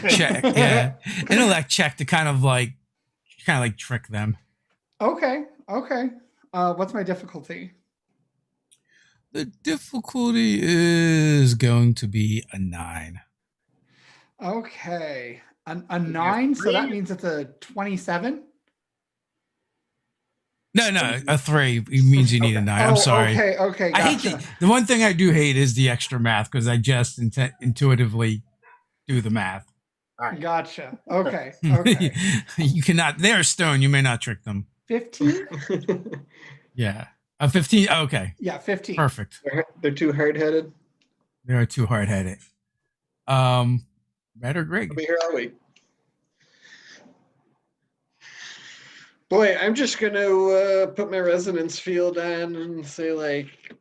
Check, yeah, intellect check to kind of like trick them. Okay. What's my difficulty? The difficulty is going to be a 9. Okay. A 9, so that means it's a 27? No, a 3. It means you need a 9. I'm sorry. Okay, gotcha. I hate the one thing I do hate is the extra math because I just intuitively do the math. All right. Gotcha. Okay. You cannot. They're stone. You may not trick them. 15? Yeah. 15. Okay. Yeah, 15. Perfect. They're too hard-headed. They are too hard-headed. Red or Greg? I'll be here all week. Boy, I'm just going to put my resonance field on and say, like,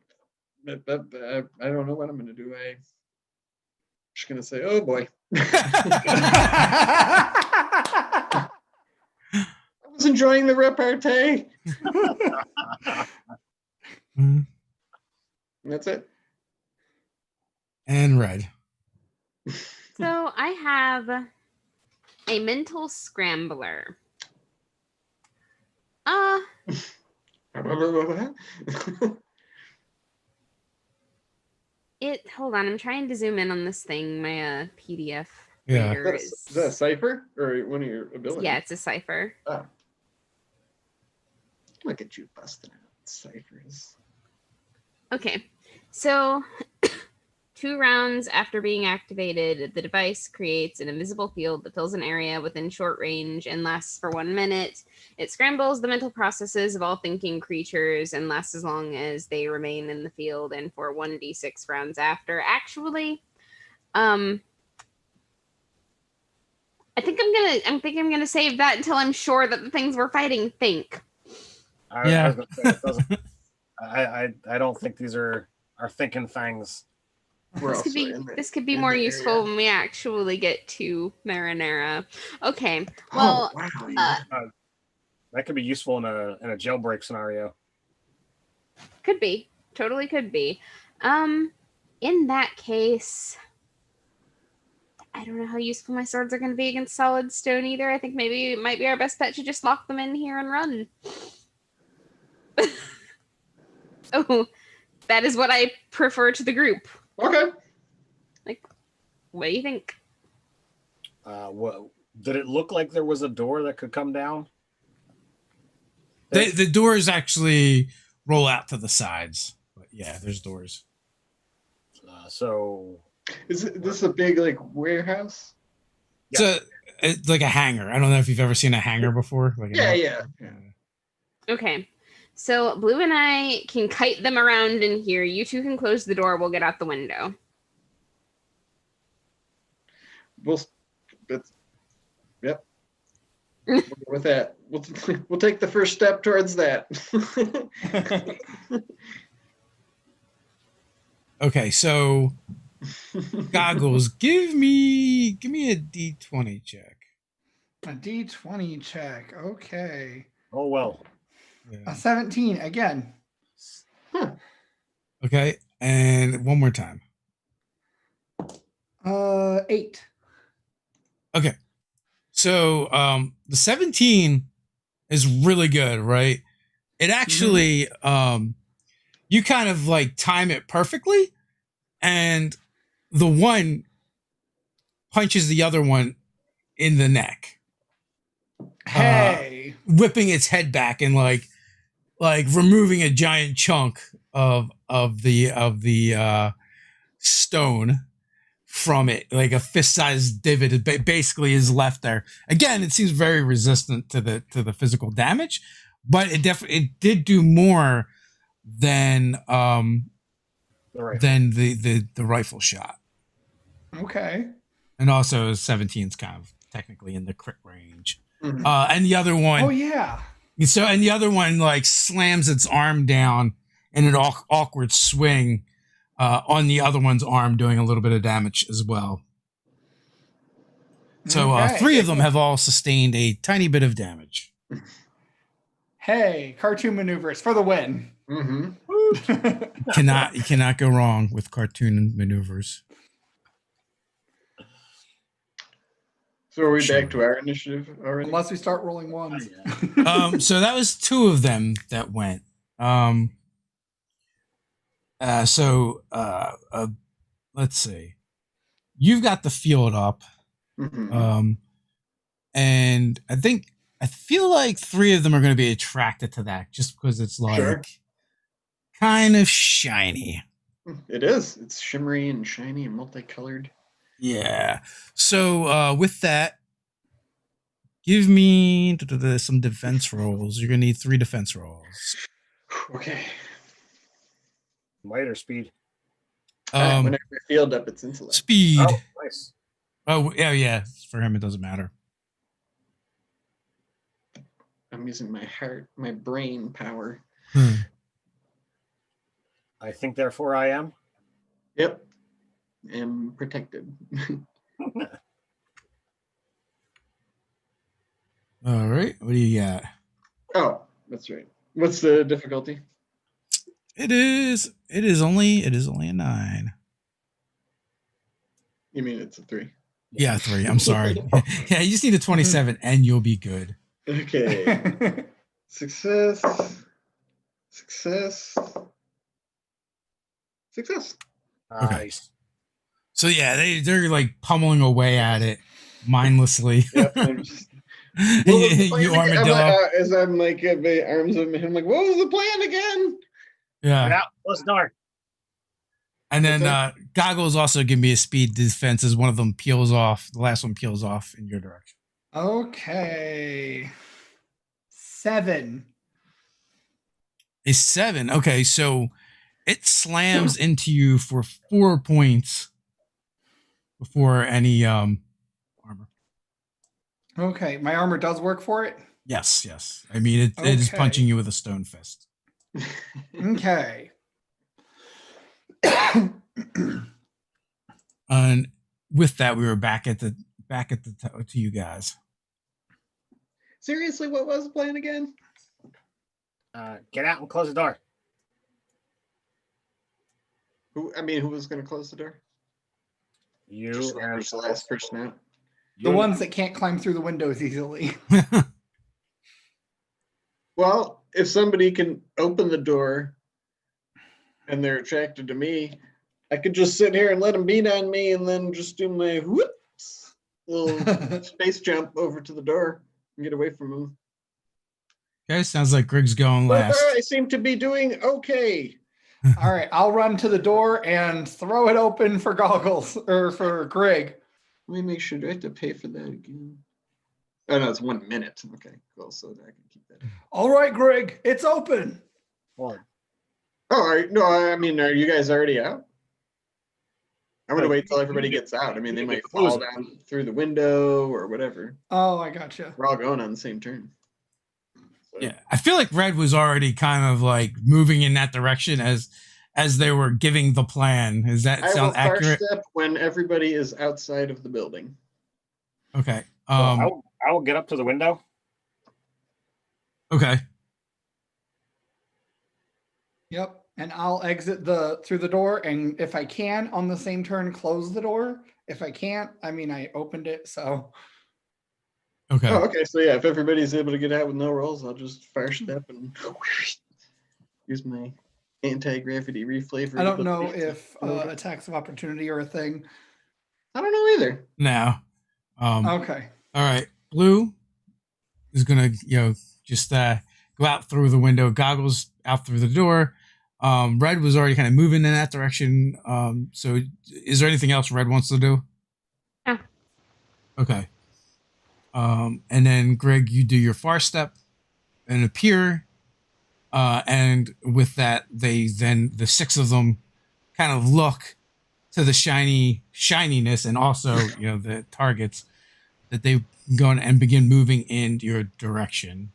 I don't know what I'm going to do. I'm just going to say, oh, boy. I was enjoying the repartee. That's it. And Red. So I have a mental scrambler. Hold on, I'm trying to zoom in on this thing. My PDF reader Is that a Cypher or one of your abilities? Yeah, it's a Cypher. Oh. Look at you busting out Cyphers. Okay, so 2 rounds after being activated, the device creates an invisible field that fills an area within short range and lasts for 1 minute. It scrambles the mental processes of all thinking creatures and lasts as long as they remain in the field and for 1d6 rounds after. Actually, I think I'm gonna save that until I'm sure that the things we're fighting think. Yeah. I was gonna say, it doesn't, I don't think these are thinking things. We're This could also be in the- this could be in more the useful area. when we actually get to Marinara. Okay. Oh, Well, wow. Yeah. That could be useful in a jailbreak scenario. could be. Totally could be. In that case, I don't know how useful my swords are going to be against solid stone either. I think maybe it might be our best bet to just lock them in here and run. Oh, that is what I prefer to the group. Okay. What do you think? What did it look like there was a door that could come down? The doors actually roll out to the sides. But yeah, there's doors. So Is this a big like warehouse? It's like a hangar. I don't know if you've ever seen a hangar before. Like Yeah. Okay. So Blue and I can kite them around in here. You two can close the door. We'll get out the window. Yep. With that, we'll take the first step towards that. Okay, so Goggles, give me a D20 check. A D20 check. Okay. oh well. A 17 again. Okay, and one more time. 8. Okay, so the 17 is really good, right? It actually you kind of like time it perfectly, and the one punches the other one in the neck, Hey. whipping its head back and like removing a giant chunk of the stone from it, like a fist-sized divot basically is left there. Again, it seems very resistant to the physical damage, but it did do more than the rifle shot. Okay. And also 17's kind of technically in the crit range. Mhm. And the other one, Oh yeah. and the other one like slams its arm down in an awkward swing on the other one's arm, doing a little bit of damage as well. So Okay. 3 of them have all sustained a tiny bit of damage. Hey, cartoon maneuvers for the win. Mm-hmm. You cannot go wrong with cartoon maneuvers. So are we Sure. back to our initiative already? Unless we start rolling ones. So that was 2 of them that went. Let's see. You've got the field up. Mhm. And I feel like 3 of them are going to be attracted to that just because it's like Sure. kind of shiny. It is. It's shimmery and shiny and multicolored. Yeah. So with that, give me some defense rolls. You're going to need 3 defense rolls. Okay. Might or speed? Whenever I field up, it's intellect. Speed. Oh, nice. Oh, yeah. For him, it doesn't matter. I'm using my heart, my brain power. I think therefore I am. Yep. Am protected. All right. What do you got? Oh, that's right. What's the difficulty? It is only a 9. You mean it's a 3? Yeah, 3. I'm sorry. Yeah, you just need a 27 and you'll be good. Okay. Success. Nice. So yeah, they're like pummeling away at it mindlessly. Yep. I'm just, what was the plan You again? armadillo. As I'm like at my arms of him, like, what was the plan again? Get Yeah. out. Close the door. And then Okay. Goggles also give me a speed defense as one of them peels off. The last one peels off in your direction. Okay. 7. A 7. Okay, so it slams into you for 4 points before any armor. Okay, my armor does work for it. Yes. I mean, it is Okay. punching you with a stone fist. Okay. And with that, we were back at the to you guys. Seriously, what was the plan again? Get out and close the door. Who was going to close the door? You Just and whoever's the last person out. The ones that can't climb through the windows easily. Well, if somebody can open the door and they're attracted to me, I could just sit here and let them beat on me and then just do my whoops little space jump over to the door and get away from them. Okay, sounds like Grig's going last. I seem to be doing okay. All right, I'll run to the door and throw it open for Goggles or for Grig. Let me make sure. Do I have to pay for that again? Oh no, it's 1 minute. Okay, cool. So I can keep that. All right, Grig, it's open. Well, Oh, no, I mean, are you guys already out? I'm gonna wait till everybody gets out. I mean, they might fall down through the window or whatever. Oh, I gotcha. We're all going on the same turn. So, Yeah, I feel like Red was already kind of like moving in that direction as they were giving the plan. Does that I will sound far accurate? step when everybody is outside of the building. Okay. I will get up to the window. Okay. Yep. And I'll exit through the door, and if I can, on the same turn, close the door. If I can't, I mean, I opened it, so. Okay. Oh, okay. So yeah, if everybody's able to get out with no rolls, I'll just fire step and use my anti-gravity reflavor. I don't know if attacks of opportunity are a thing. I don't know either. Now. Okay. All right. Blue is gonna, just go out through the window. Goggles out through the door. Red was already kind of moving in that direction. So is there anything else Red wants to do? No. Okay. And then Greg, you do your far step and appear. And with that, the 6 of them kind of look to the shininess and also, the targets that they go and begin moving in your direction.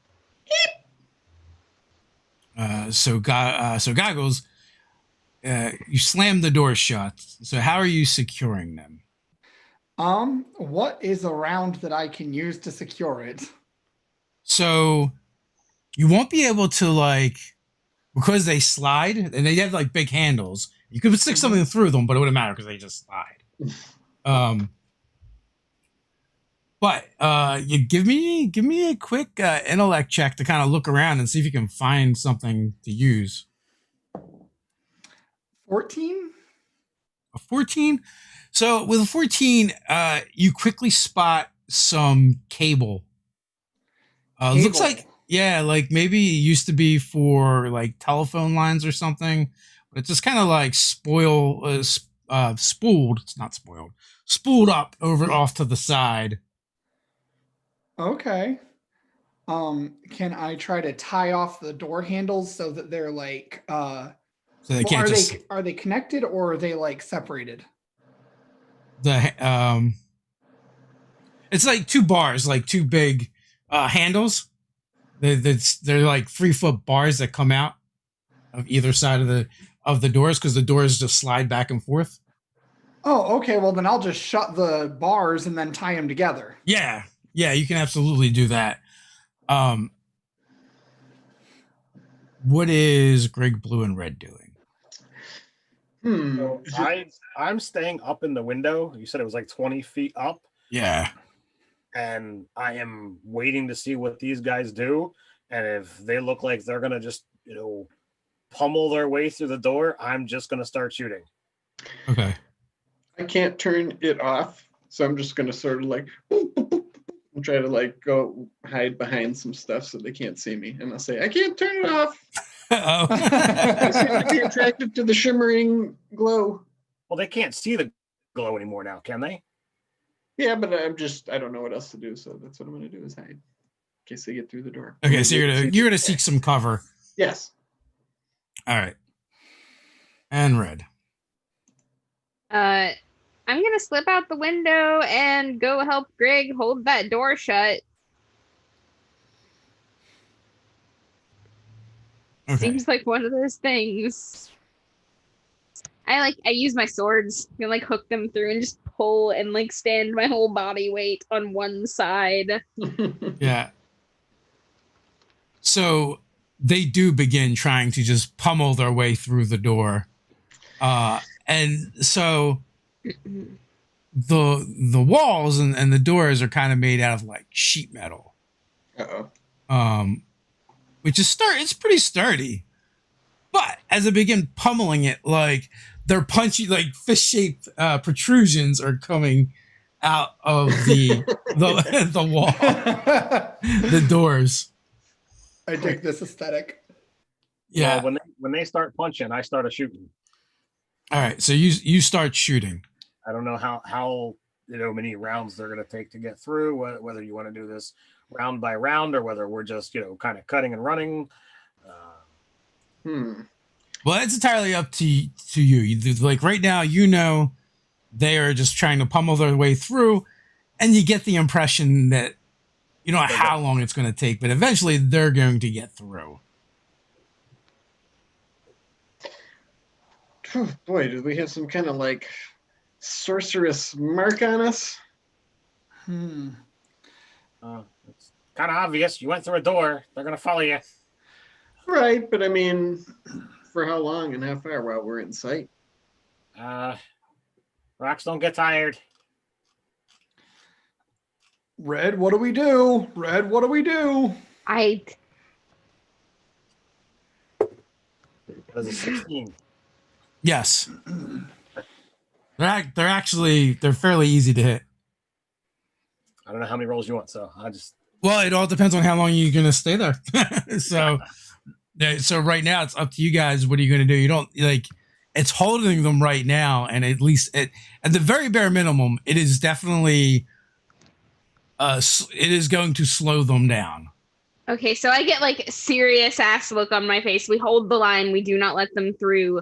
So Goggles, you slam the door shut. So how are you securing them? What is around that I can use to secure it? So you won't be able to because they slide and they have big handles. You could stick something through them, but it wouldn't matter because they just slide. But you give me a quick intellect check to kind of look around and see if you can find something to use. 14? A 14? So with a 14, you quickly spot some cable. Looks like, maybe it used to be for telephone lines or something, but it's just kind of spooled. It's not spoiled. Spooled up off to the side. Okay. Can I try to tie off the door handles so that they're so they can't are they connected or are they separated? It's like 2 bars, 2 big handles. They're 3-foot bars that come out of either side of the doors because the doors just slide back and forth. Oh, okay. Well, then I'll just shut the bars and then tie them together. Yeah, you can absolutely do that. What is Greg, Blue, and Red doing? So I'm staying up in the window. You said it was 20 feet up. Yeah. And I am waiting to see what these guys do. And if they look like they're going to just, pummel their way through the door, I'm just going to start shooting. Okay. I can't turn it off, so I'm just going to sort of and try to go hide behind some stuff so they can't see me. And I'll say, I can't turn it off. I seem to be attracted to the shimmering glow. Well, they can't see the glow anymore now, can they? Yeah, but I don't know what else to do, so that's what I'm going to do is hide in case they get through the door. Okay, so you're gonna seek some cover. Yes. All right. And Red. I'm gonna slip out the window and go help Greg hold that door shut. Okay. Seems like one of those things. I use my swords and like hook them through and just pull and like stand my whole body weight on one side. Yeah. So they do begin trying to just pummel their way through the door. And so the walls and the doors are kind of made out of like sheet metal. Uh-oh. Which is it's pretty sturdy. But as they begin pummeling it, like they're punchy, like fish-shaped protrusions are coming out of the wall, the doors. I dig this aesthetic. Yeah. Well, when they start punching, I start shooting. All right. So you start shooting. I don't know how many rounds they're going to take to get through. Whether you want to do this round by round or whether we're just kind of cutting and running. Well, it's entirely up to you. Like right now, they are just trying to pummel their way through, and you get the impression that you don't know how long it's going to take, but eventually they're going to get through. Oh, boy, did we have some kind of like sorceress mark on us? It's kind of obvious. You went through a door. They're going to follow you. Right, but I mean, for how long and how far while we're in sight? Rocks don't get tired. Red, what do we do? Red, what do we do? Does a 16? Yes. They're fairly easy to hit. I don't know how many rolls you want, so Well, it all depends on how long you're going to stay there. So right now it's up to you guys. What are you going to do? You don't it's holding them right now. And at least at the very bare minimum, it is definitely, it is going to slow them down. Okay, so I get like serious ass look on my face. We hold the line. We do not let them through.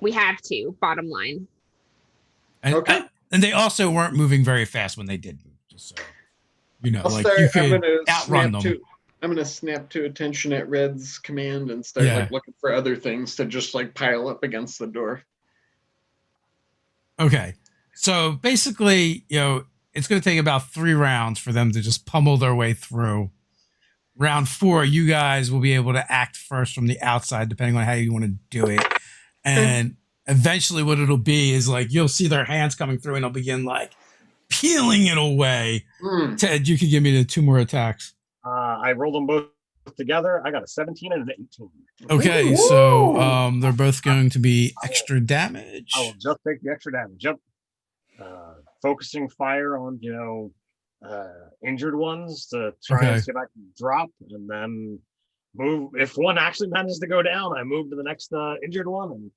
We have to, bottom line. And, Okay. And they also weren't moving very fast when they did move. Just so you I'm could outrun them. I'm going to snap to attention at Red's command and start looking for other things to just pile up against the door. Okay. So basically, it's going to take about 3 rounds for them to just pummel their way through. Round 4, you guys will be able to act first from the outside, depending on how you want to do it. And eventually what it'll be is you'll see their hands coming through and they'll begin peeling it away. Ted, you can give me the 2 more attacks. I rolled them both together. I got a 17 and an 18. Okay, Ooh. so they're both going to be extra damage. I will just take the extra damage. Yep. Focusing fire on, injured ones to try and see if I can drop and then move. If one actually manages to go down, I move to the next injured one and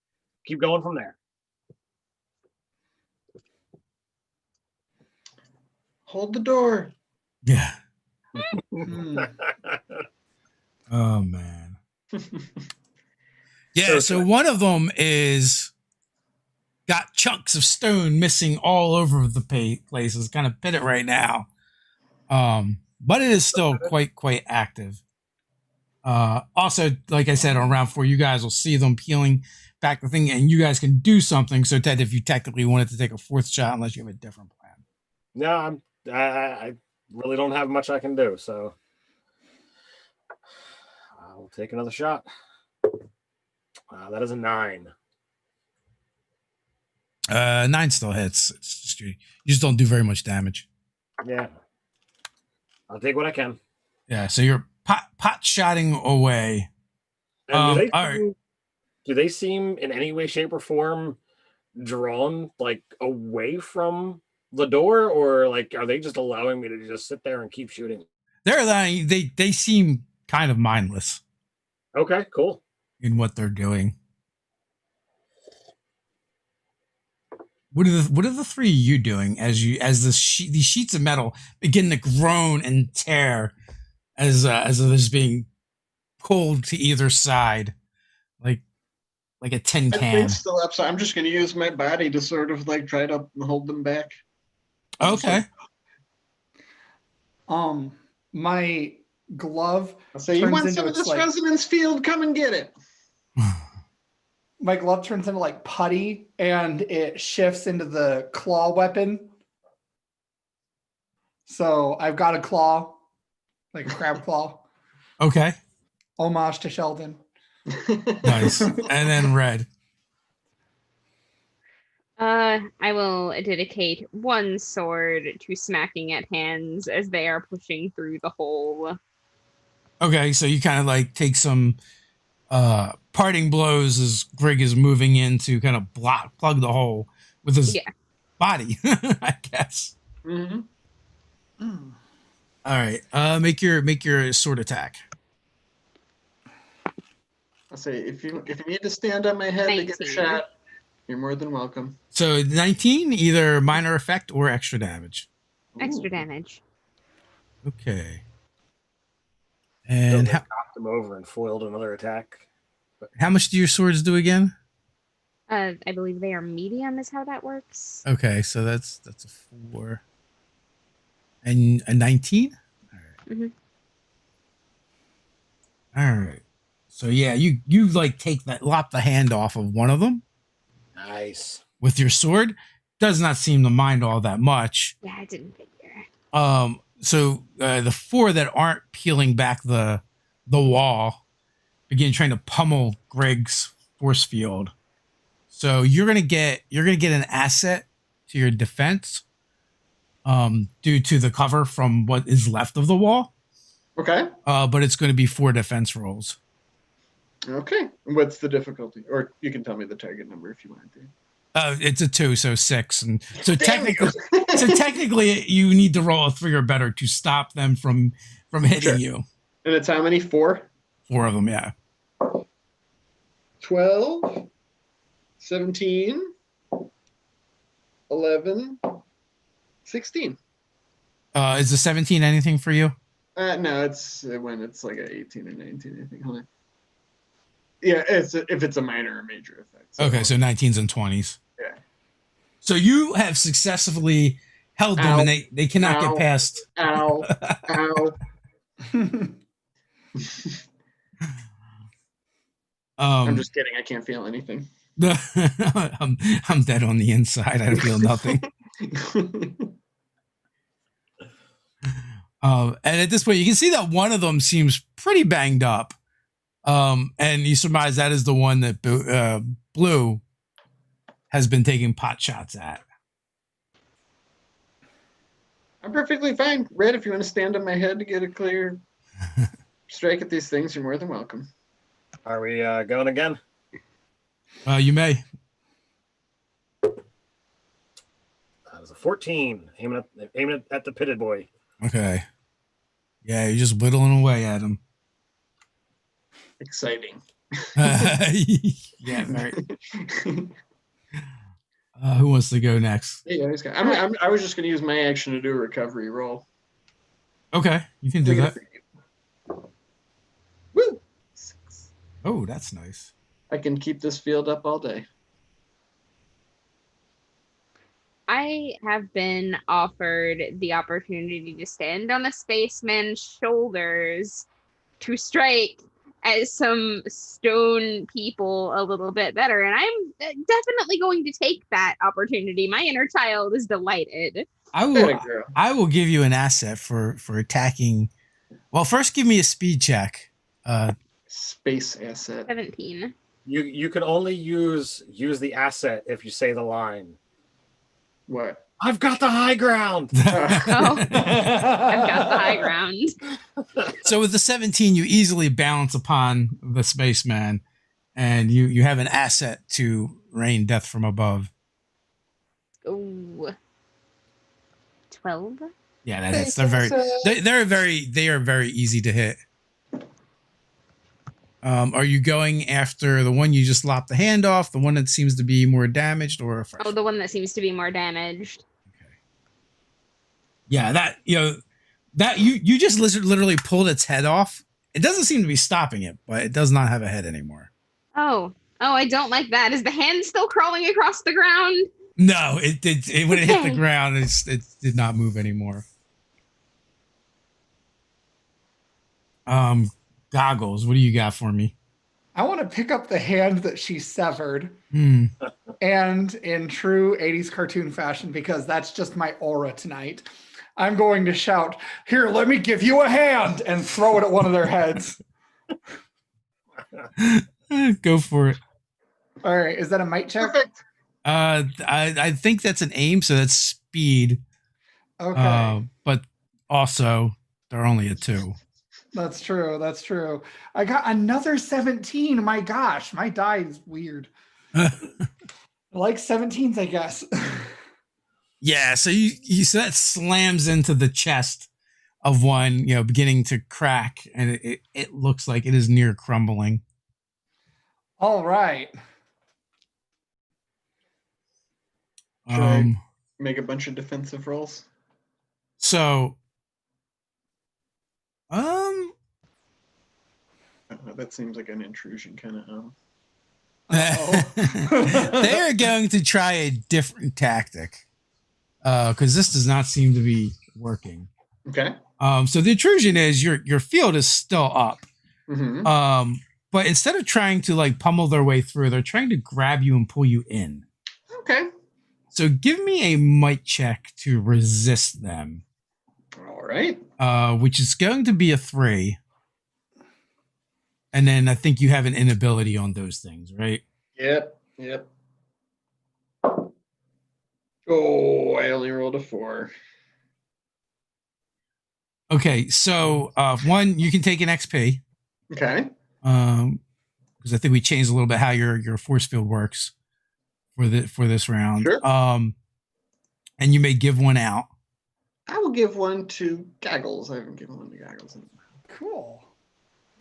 keep going from there. Hold the door. Yeah. Oh man. Yeah, so one of them is got chunks of stone missing all over the place. It's kind of pitted right now. But it is still quite active. Also, like I said, on round 4, you guys will see them peeling back the thing, and you guys can do something. So Ted, if you technically wanted to take a 4th shot, unless you have a different plan. No, I really don't have much I can do, so I'll take another shot. That is a 9. 9 still hits. It's just, you just don't do very much damage. Yeah. I'll take what I can. Yeah, so you're pot shotting away. And do they seem in any way, shape, or form drawn away from the door, or are they just allowing me to just sit there and keep shooting? They're allowing they seem kind of mindless. Okay, cool. in what they're doing. What are the three of you doing as these sheets of metal begin to groan and tear as it is being pulled to either side, like a tin I can? think still up, so I'm just going to use my body to sort of like try to hold them back. Okay. My glove I'll say, you want turns some of into this like resonance field? Come and get it. my glove turns into like putty and it shifts into the claw weapon. So I've got a claw, like a crab claw. Okay. Homage to Sheldon. Nice. And then Red. I will dedicate one sword to smacking at hands as they are pushing through the hole. Okay, so you kind of like take some parting blows as Grig is moving in to kind of plug the hole with his body, I guess. Mm-hmm. All right, make your sword attack. I'll say, if you need to stand on my head 19. to get a shot, you're more than welcome. So 19, either minor effect or extra damage. Extra Ooh. damage. Okay. And Knocked him over and foiled another attack. how much do your swords do again? I believe they are medium is how that works. Okay, so that's a 4. And a 19? All right. Mm-hmm. All right. So yeah, you like lop the hand off of one of them Nice. with your sword. Does not seem to mind all that much. Yeah, I didn't figure. So the 4 that aren't peeling back the wall begin trying to pummel Greg's force field. So you're gonna get an asset to your defense, due to the cover from what is left of the wall. Okay. But it's going to be 4 defense rolls. Okay. What's the difficulty? Or you can tell me the target number if you want to. It's a 2, so 6, and so Damn technically you need to roll a 3 or better to stop them from hitting you. And it's how many? 4? 4 of them, yeah. 12, 17, 11, 16. Is the 17 anything for you? No, it's when it's like a 18 or 19, I think. Hold on. Yeah, if it's a minor or major effect. Okay, so 19s and 20s. Yeah. So you have successfully held them, and they cannot get past. Ow. Ow. I'm just kidding. I can't feel anything. I'm dead on the inside. I feel nothing. And at this point, you can see that one of them seems pretty banged up. And you surmise that is the one that Blue has been taking pot shots at. I'm perfectly fine. Red, if you want to stand on my head to get a clear strike at these things, you're more than welcome. Are we going again? You may. That was a 14. Aiming at the pitted boy. Okay. Yeah, you're just whittling away at him. Exciting. Yeah, very. Who wants to go next? Yeah, I was just going to use my action to do a recovery roll. Okay, you can do that. Woo! 6. Oh, that's nice. I can keep this field up all day. I have been offered the opportunity to stand on a spaceman's shoulders to strike at some stone people a little bit better, and I'm definitely going to take that opportunity. My inner child is delighted. I will give you an asset for attacking. Well, first give me a speed check. Space asset. 17. You can only use the asset if you say the line. What? I've got the high ground. Oh, I've got the high ground. So with the 17, you easily balance upon the spaceman, and you have an asset to rain death from above. Ooh. 12? Yeah, that hits. They are very easy to hit. Are you going after the one you just lopped the hand off, the one that seems to be more damaged, or a fresh? Oh, the one that seems to be more damaged. Okay. Yeah, that you just literally pulled its head off. It doesn't seem to be stopping it, but it does not have a head anymore. Oh, I don't like that. Is the hand still crawling across the ground? No, it did. When it hit the Okay. ground, it did not move anymore. Goggles. What do you got for me? I want to pick up the hand that she severed, Hmm. and in true 80s cartoon fashion, because that's just my aura tonight, I'm going to shout, "Here, let me give you a hand," and throw it at one of their heads. Go for it. All right, is that a might check? Perfect. I think that's an aim, so that's speed. Okay, But also they're only a 2. that's true. That's true. I got another 17. My gosh, my die is weird. I like 17s, I guess. Yeah, so so that slams into the chest of one, beginning to crack, and it looks like it is near crumbling. All right. Should I make a bunch of defensive rolls? So That seems like an intrusion kind of. they are going to try a different tactic because this does not seem to be working. Okay. So the intrusion is your field is still up. Mm-hmm. But instead of trying to like pummel their way through, they're trying to grab you and pull you in. Okay. So give me a might check to resist them. All right. Which is going to be a 3. And then I think you have an inability on those things, right? Yep. Oh, I only rolled a 4. Okay, so one, you can take an XP. Okay. Because I think we changed a little bit how your force field works for this round. Sure. And you may give one out. I will give one to Gaggles. I haven't given one to Gaggles. Cool.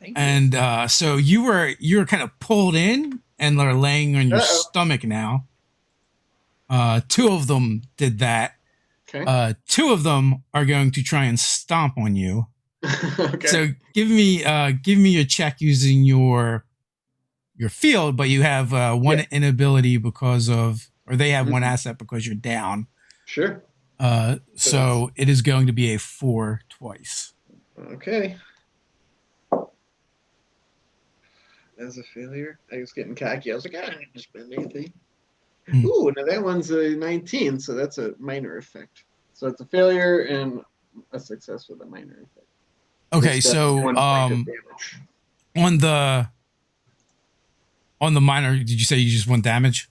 Thank you. And so you were kind of pulled in and are laying on your stomach now. 2 of them did that. Okay. 2 of them are going to try and stomp on you. Okay. So give me a check using your field, but you have one inability because of, or they have one asset because you're down. Sure. So it is going to be a 4 twice. Okay. As a failure, I was getting cocky. I was like, I don't need to spend anything. Ooh, now that one's a 19, so that's a minor effect. So it's a failure and a success with a minor effect. Okay, so on the minor, did you say you just want damage?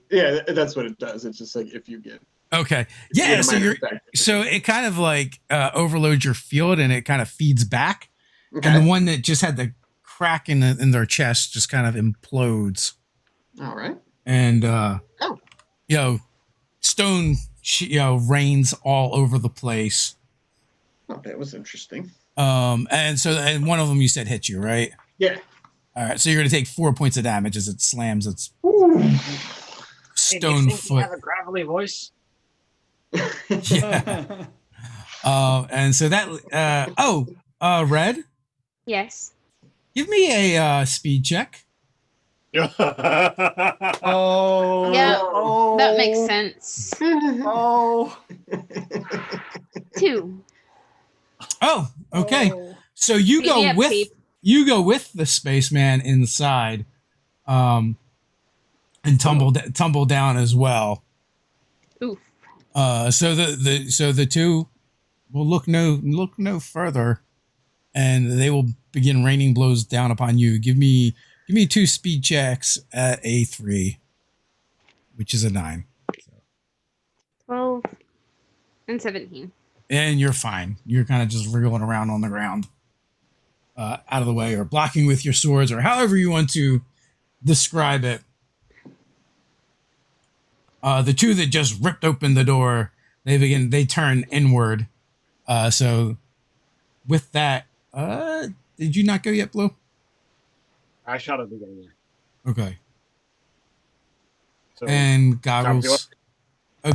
Yeah, that's what it does. It's just like if you get. Okay. Yeah, so it kind of like overloads your field and it kind of feeds back. Okay. And the one that just had the crack in their chest just kind of implodes. All right. And stone rains all over the place. Oh, that was interesting. And one of them you said hit you, right? Yeah. All right, so you're gonna take 4 points of damage as it slams its stone foot. You have a gravelly voice. Yeah. And so that Red? Yes. Give me a speed check. Oh. Yeah. Oh. That makes sense. Oh. 2. Oh, okay. Oh. So you Beat me up, go with the spaceman inside, and tumble down as well. Oof. So the 2 will look no further, and they will begin raining blows down upon you. Give me 2 speed checks at a 3, which is a 9. 12 and 17. And you're fine. You're kind of just wriggling around on the ground, out of the way, or blocking with your swords, or however you want to describe it. The 2 that just ripped open the door, they turn inward. So with that, did you not go yet, Blue? I shot at the beginning. Okay. So And top of the goggles.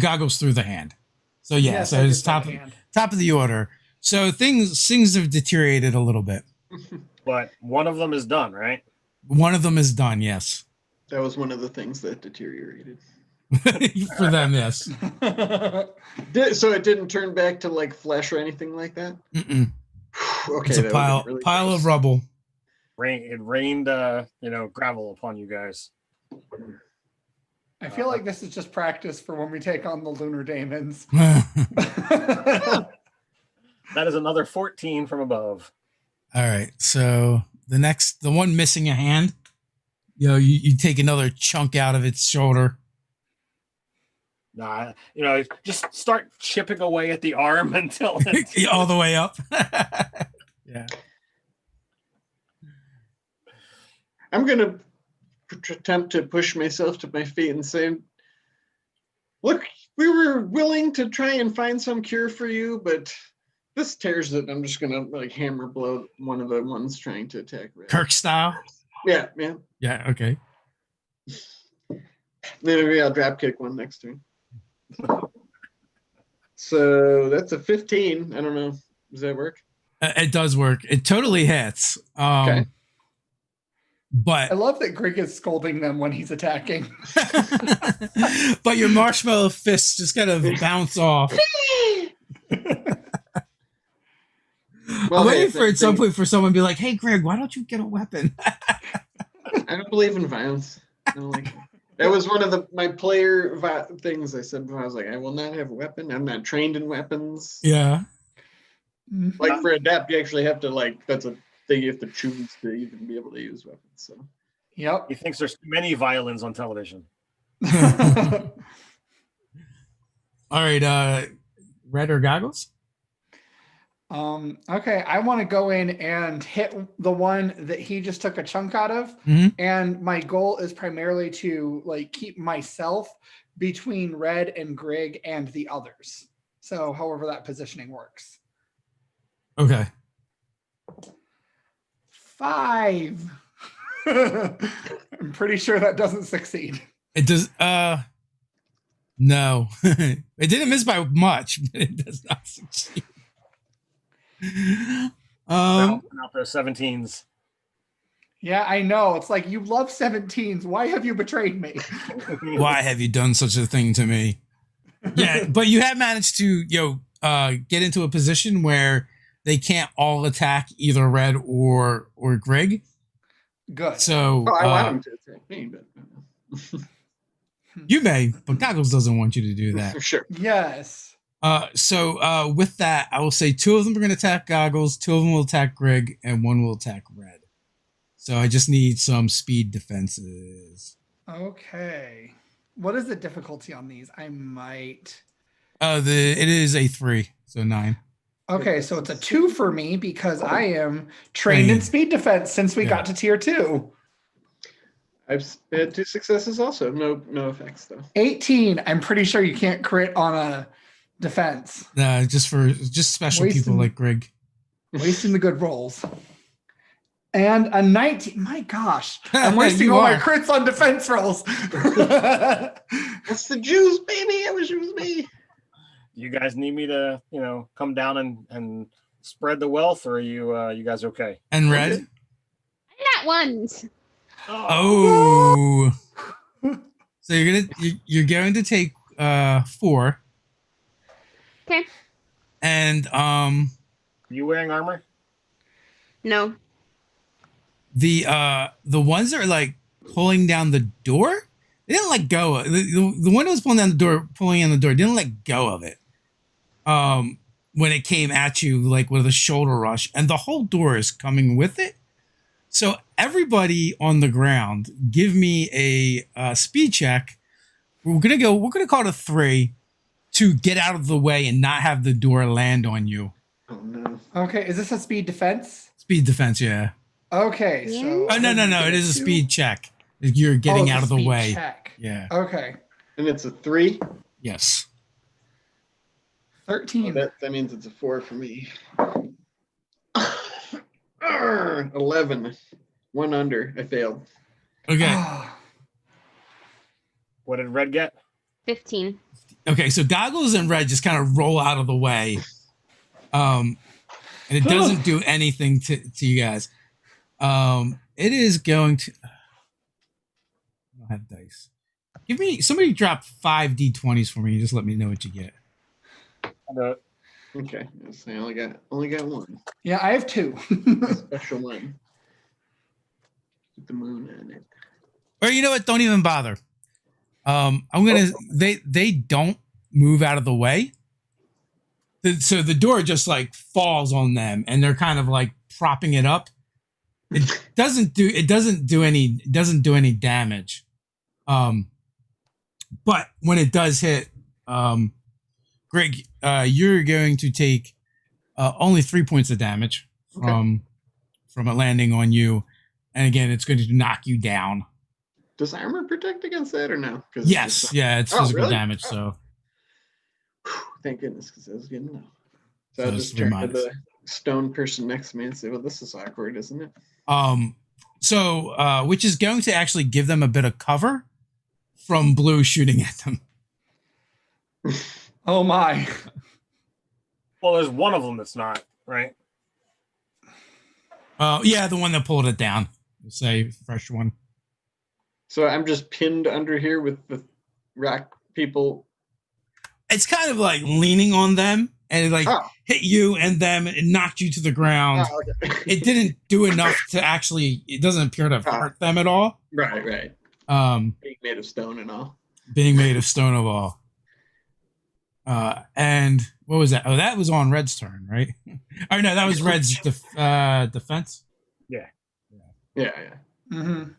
Goggles through the hand. So yeah, Yes, so I it's did that hand. top of the order. So things have deteriorated a little bit. but one of them is done, right? One of them is done, yes. That was one of the things that deteriorated. For them, yes. So it didn't turn back to like flesh or anything like that? Mm-mm. Okay, It's a that would've pile been really pile gross. of rubble. It rained, gravel upon you guys. I feel like this is just practice for when we take on the lunar daemons. That is another 14 from above. All right. So the one missing a hand, you take another chunk out of its shoulder. Nah, just start chipping away at the arm until All the way up. Yeah. I'm gonna attempt to push myself to my feet and say, look, we were willing to try and find some cure for you, but this tears it. I'm just gonna like hammer blow one of the ones trying to attack Red. Kirk style. Yeah. Yeah. Okay. Then maybe I'll drop kick one next turn. So that's a 15. I don't know. Does that work? It does work. It totally hits. Okay. But I love that Greg is scolding them when he's attacking. but your marshmallow fists just kind of bounce off. Well, I'm waiting hey, for at some point for someone to be like, "Hey, Greg, why don't you get a weapon?" I don't believe in violence. I don't like it. That was one of my player things I said before. I was like, I will not have a weapon. I'm not trained in weapons. Yeah. Like for adept, you actually have to that's a thing you have to choose to even be able to use weapons. So. Yep. He thinks there's too many violins on television. All right. Red or goggles? Okay, I want to go in and hit the one that he just took a chunk out of. Mhm. And my goal is primarily to keep myself between Red and Grig and the others. So however that positioning works. Okay. 5. I'm pretty sure that doesn't succeed. It does. No, it didn't miss by much, but it does not succeed. Out those 17s. Yeah, I know. It's like, you love 17s. Why have you betrayed me? Why have you done such a thing to me? Yeah, but you have managed to get into a position where they can't all attack either Red or Greg. Good. So I want him to attack me, but you may, but Goggles doesn't want you to do that. for sure. Yes. So with that, I will say 2 of them are going to attack Goggles, 2 of them will attack Greg, and 1 will attack Red. So I just need some speed defenses. Okay. What is the difficulty on these? I might. It is a 3, so 9. Okay, so it's a 2 for me because I am trained in speed defense since we got to tier 2. I've had 2 successes also. No effects though. 18. I'm pretty sure you can't crit on a defense. Just special people like Greg. Wasting the good rolls. And a 19. My gosh. I'm wasting all my crits on defense rolls. It's the Jews, baby. I wish it was me. You guys need me to, come down and spread the wealth, or are you guys okay? And Red? Not ones. Oh. So you're going to take 4. Okay. And You wearing armor? No. The ones that are pulling down the door, they didn't let go. The one that was pulling on the door didn't let go of it. When it came at you with a shoulder rush, and the whole door is coming with it. So everybody on the ground, give me a speed check. We're gonna call it a 3 to get out of the way and not have the door land on you. Oh no. Okay, is this a speed defense? Speed defense, yeah. Okay, so. Oh no! It is a speed check. You're getting out of the way. Check. Yeah. Okay. And it's a 3. Yes. 13. That means it's a 4 for me. 11. 1 under. I failed. Okay. What did Red get? 15. Okay, so Goggles and Red just kind of roll out of the way. And it doesn't do anything to you guys. It is going to... I don't have dice. Somebody drop 5 d20s for me and just let me know what you get. Okay. I only got 1. Yeah, I have 2. A special one. With the moon in it. Or you know what? Don't even bother. I'm gonna. They don't move out of the way. So the door just like falls on them, and they're kind of like propping it up. It doesn't do any damage. But when it does hit, Greg, you're going to take only 3 points of damage from it landing on you, and again, it's going to knock you down. Does armor protect against that or no? Yes, it's physical really? damage. So, thank goodness, because I was getting low. So So I'll it's just turn to minus. the stone person next to me and say, "Well, this is awkward, isn't it?" Which is going to actually give them a bit of cover from Blue shooting at them. Oh my. Well, there's one of them that's not, right? Yeah, the one that pulled it down. We'll say fresh one. So I'm just pinned under here with the rock people. It's kind of like leaning on them, and it like hit you and them. It knocked you to the ground. Oh, okay. It didn't do enough to actually. It doesn't appear to have hurt them at all. Right. Being made of stone and all. Being made of stone of all. And what was that? Oh, that was on Red's turn, right? Oh no, that was Red's defense. Yeah. Mm-hmm.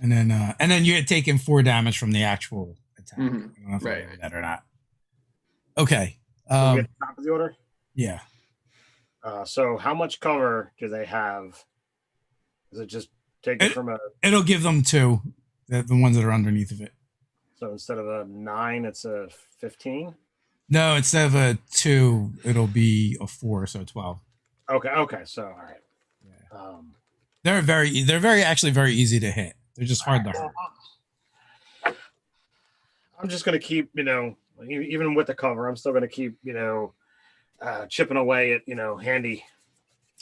And then you had taken 4 damage from the actual attack. Mhm. I don't know if I Right. remember that or not. Okay. So we get the top of the order. Yeah. So how much cover do they have? Is it just taken from a? It'll give them 2, the ones that are underneath of it. So instead of a 9, it's a 15. No, instead of a 2, it'll be a 4, so 12. Okay. So all right. Yeah. They're very very easy to hit. They're just hard to hurt. I'm just gonna keep, even with the cover, I'm still gonna keep, chipping away at, Handy.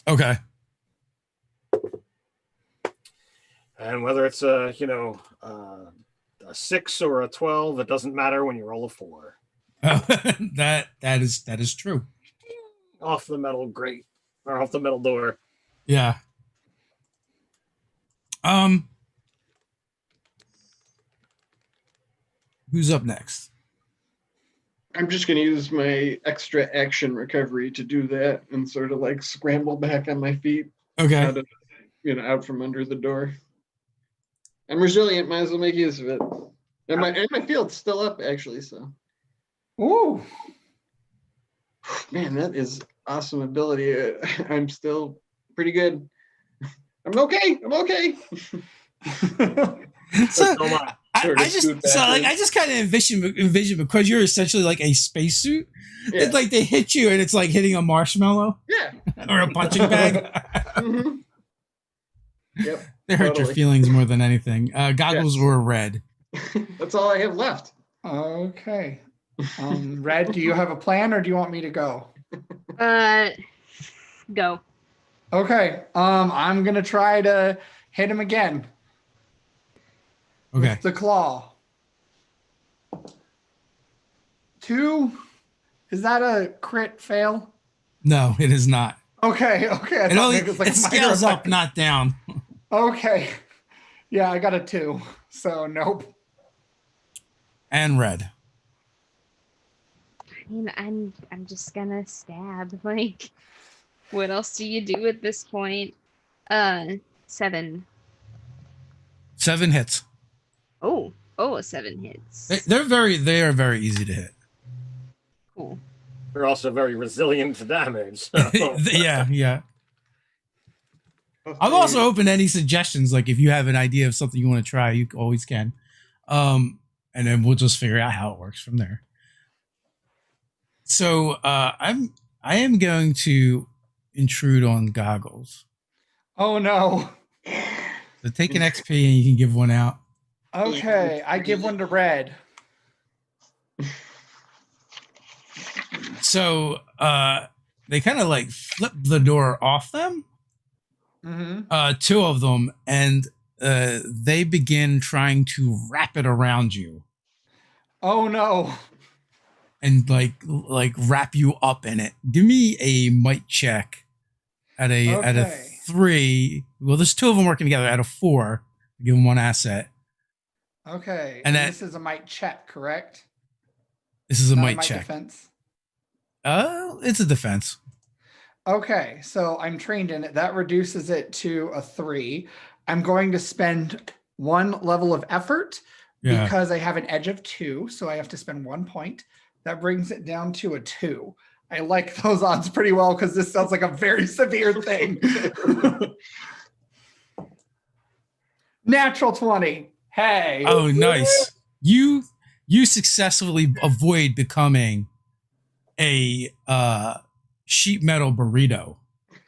Okay. And whether it's a 6 or a 12, it doesn't matter when you roll a 4. that is true. Off the metal grate or off the metal door. Yeah. Who's up next? I'm just going to use my extra action recovery to do that and sort of like scramble back on my feet. Okay. Out from under the door. I'm resilient. Might as well make use of it. And my field's still up, actually. So. Ooh. Man, that is awesome ability. I'm still pretty good. I'm okay. So, I just kind of envision because you're essentially like a spacesuit. Yeah. It's like they hit you and it's like hitting a marshmallow. Yeah. Or a punching bag. Mm-hmm. Yep. They hurt your feelings more than anything. Goggles were red. That's all I have left. Okay. Red, do you have a plan or do you want me to go? Go. Okay. I'm gonna try to hit him again. Okay. With the claw. 2. Is that a crit fail? No, it is not. Okay. It scales up, not down. Okay. Yeah, I got a 2. So nope. And Red. I mean, I'm just gonna stab. Like, what else do you do at this point? 7. 7 hits. Oh, 7 hits. They are very easy to hit. Cool. They're also very resilient to damage. So. Yeah. I'm also open to any suggestions. Like if you have an idea of something you want to try, you always can. And then we'll just figure out how it works from there. So I am going to intrude on Goggles. Oh no. So take an XP and you can give one out. Okay, I give one to Red. So they kind of like flip the door off them. Mm-hmm. Two of them, and they begin trying to wrap it around you Oh no. and like wrap you up in it. Give me a might check at a Okay. 3. Well, there's two of them working together. At a 4, give them one asset. Okay. And And that- this is a might check, correct? This is a Not might check. defense. It's a defense. Okay, so I'm trained in it. That reduces it to a 3. I'm going to spend 1 level of effort Yeah. because I have an edge of 2, so I have to spend 1 point. That brings it down to a 2. I like those odds pretty well because this sounds like a very severe thing. Natural 20. Hey. Oh, nice. You successfully avoid becoming a sheet metal burrito.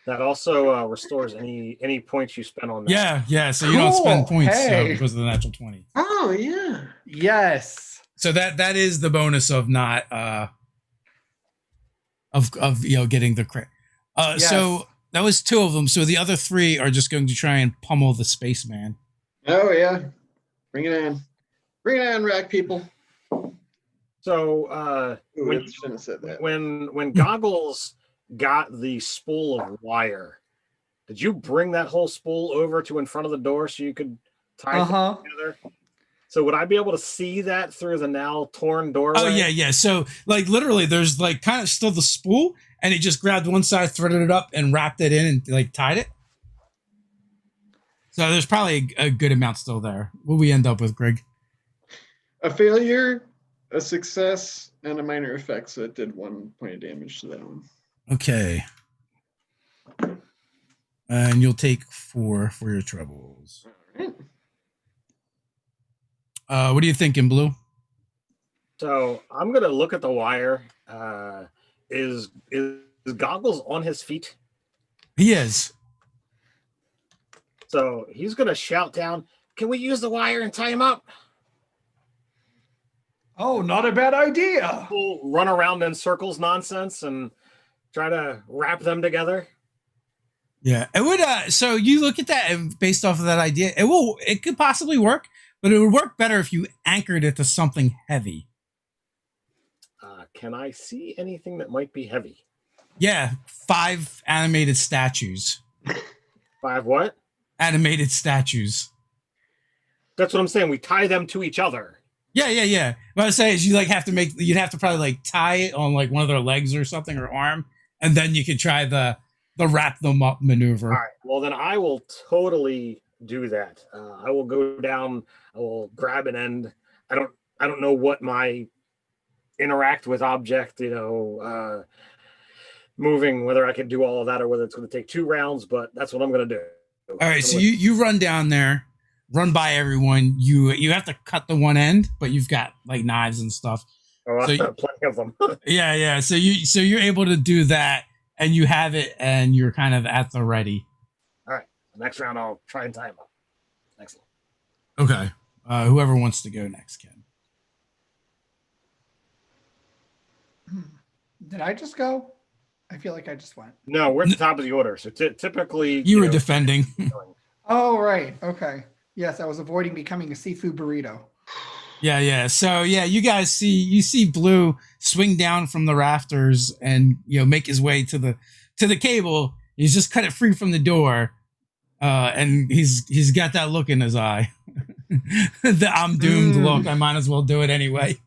That also restores any points you spend on that. Yeah. So you don't spend Cool. points Hey. because of the natural 20. Oh yeah. Yes. So that is the bonus of not of getting the crit. Yes. So that was 2 of them. So the other 3 are just going to try and pummel the spaceman. Oh yeah. Bring it on. Bring it on, rack people. So Ooh, when I shouldn't have said that. when Goggles got the spool of wire, did you bring that whole spool over to in front of the door so you could tie Uh-huh. things together? So would I be able to see that through the now torn doorway? Oh yeah. So like literally, there's like kind of still the spool, and he just grabbed one side, threaded it up, and wrapped it in, and like tied it. So there's probably a good amount still there. What we end up with, Greg? A failure, a success, and a minor effect. So it did 1 point of damage to that one. Okay. And you'll take 4 for your troubles. All right. What are you thinking, Blue? So I'm gonna look at the wire. Is Goggles on his feet? He is. So he's gonna shout down, "Can we use the wire and tie him up?" Oh, not a bad idea. We'll run around in circles nonsense and try to wrap them together. Yeah. It would. So you look at that, and based off of that idea, it could possibly work, but it would work better if you anchored it to something heavy. Can I see anything that might be heavy? Yeah. 5 animated statues. 5 what? Animated statues. That's what I'm saying. We tie them to each other. Yeah. What I say is you'd have to probably like tie it on like one of their legs or something or arm, and then you could try the wrap them up maneuver. All right. Well, then I will totally do that. I will go down. I will grab an end. I don't know what my interact with object, moving, whether I can do all of that or whether it's going to take 2 rounds, but that's what I'm going to do. All right, so you run down there, run by everyone. You have to cut the one end, but you've got like knives and stuff. Oh, So plenty of them. Yeah. So you're able to do that, and you have it, and you're kind of at the ready. All right. Next round, I'll try and tie him up. Excellent. Okay. Whoever wants to go next can. Did I just go? I feel like I just went. No, we're at the top of the order. So typically, You were defending. Oh, right. Okay. Yes, I was avoiding becoming a seafood burrito. Yeah. So yeah, you guys see Blue swing down from the rafters and make his way to the cable. He's just cut it free from the door, and he's got that look in his eye. The I'm doomed look. I might as well do it anyway.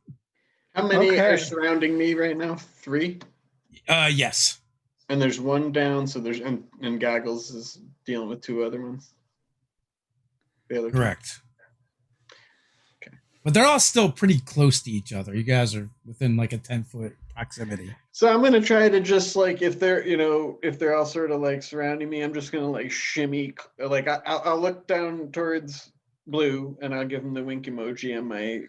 How many Okay. are surrounding me right now? 3? Yes. And there's 1 down, so there's and Goggles is dealing with 2 other ones. The other 2. Correct. Okay. But they're all still pretty close to each other. You guys are within like a 10-foot proximity. So I'm gonna try to just like if they're all sort of like surrounding me, I'm just gonna like shimmy. Like I'll look down towards Blue and I'll give him the wink emoji on my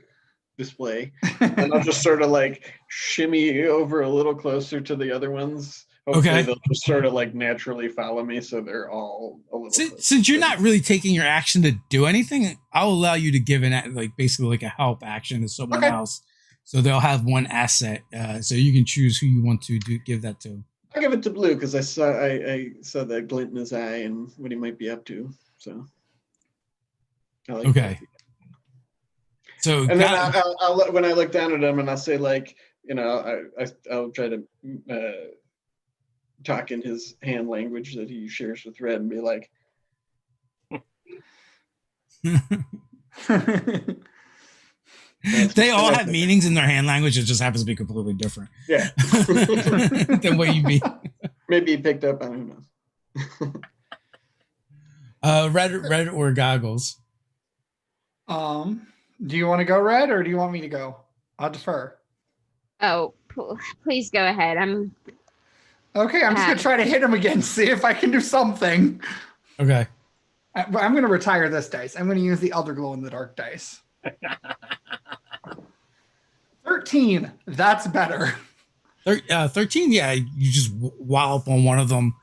display, and I'll just sort of like shimmy over a little closer to the other ones hopefully Okay. they'll just sort of like naturally follow me, so they're all a little. Since you're not really taking your action to do anything, I'll allow you to give like basically like a help action to someone Okay. else. So they'll have one asset. So you can choose who you want to give that to. I'll give it to Blue because I saw that glint in his eye and what he might be up to. So. I like Okay. that. So And then I'll when I look down at him and I'll say like, I'll try to talk in his hand language that he shares with Red and be like, they all have meanings in their hand language. It just happens to be completely different. yeah. Than what you mean. Maybe he picked up on who knows. Red or goggles. Do you want to go, Red, or do you want me to go? I'll defer. Oh, please go ahead. Okay, I'm just gonna try to hit him again, see if I can do something. Okay. I'm gonna retire this dice. I'm gonna use the Elder Glow in the Dark dice. 13. That's better. 13. Yeah, you just wallop on one of them.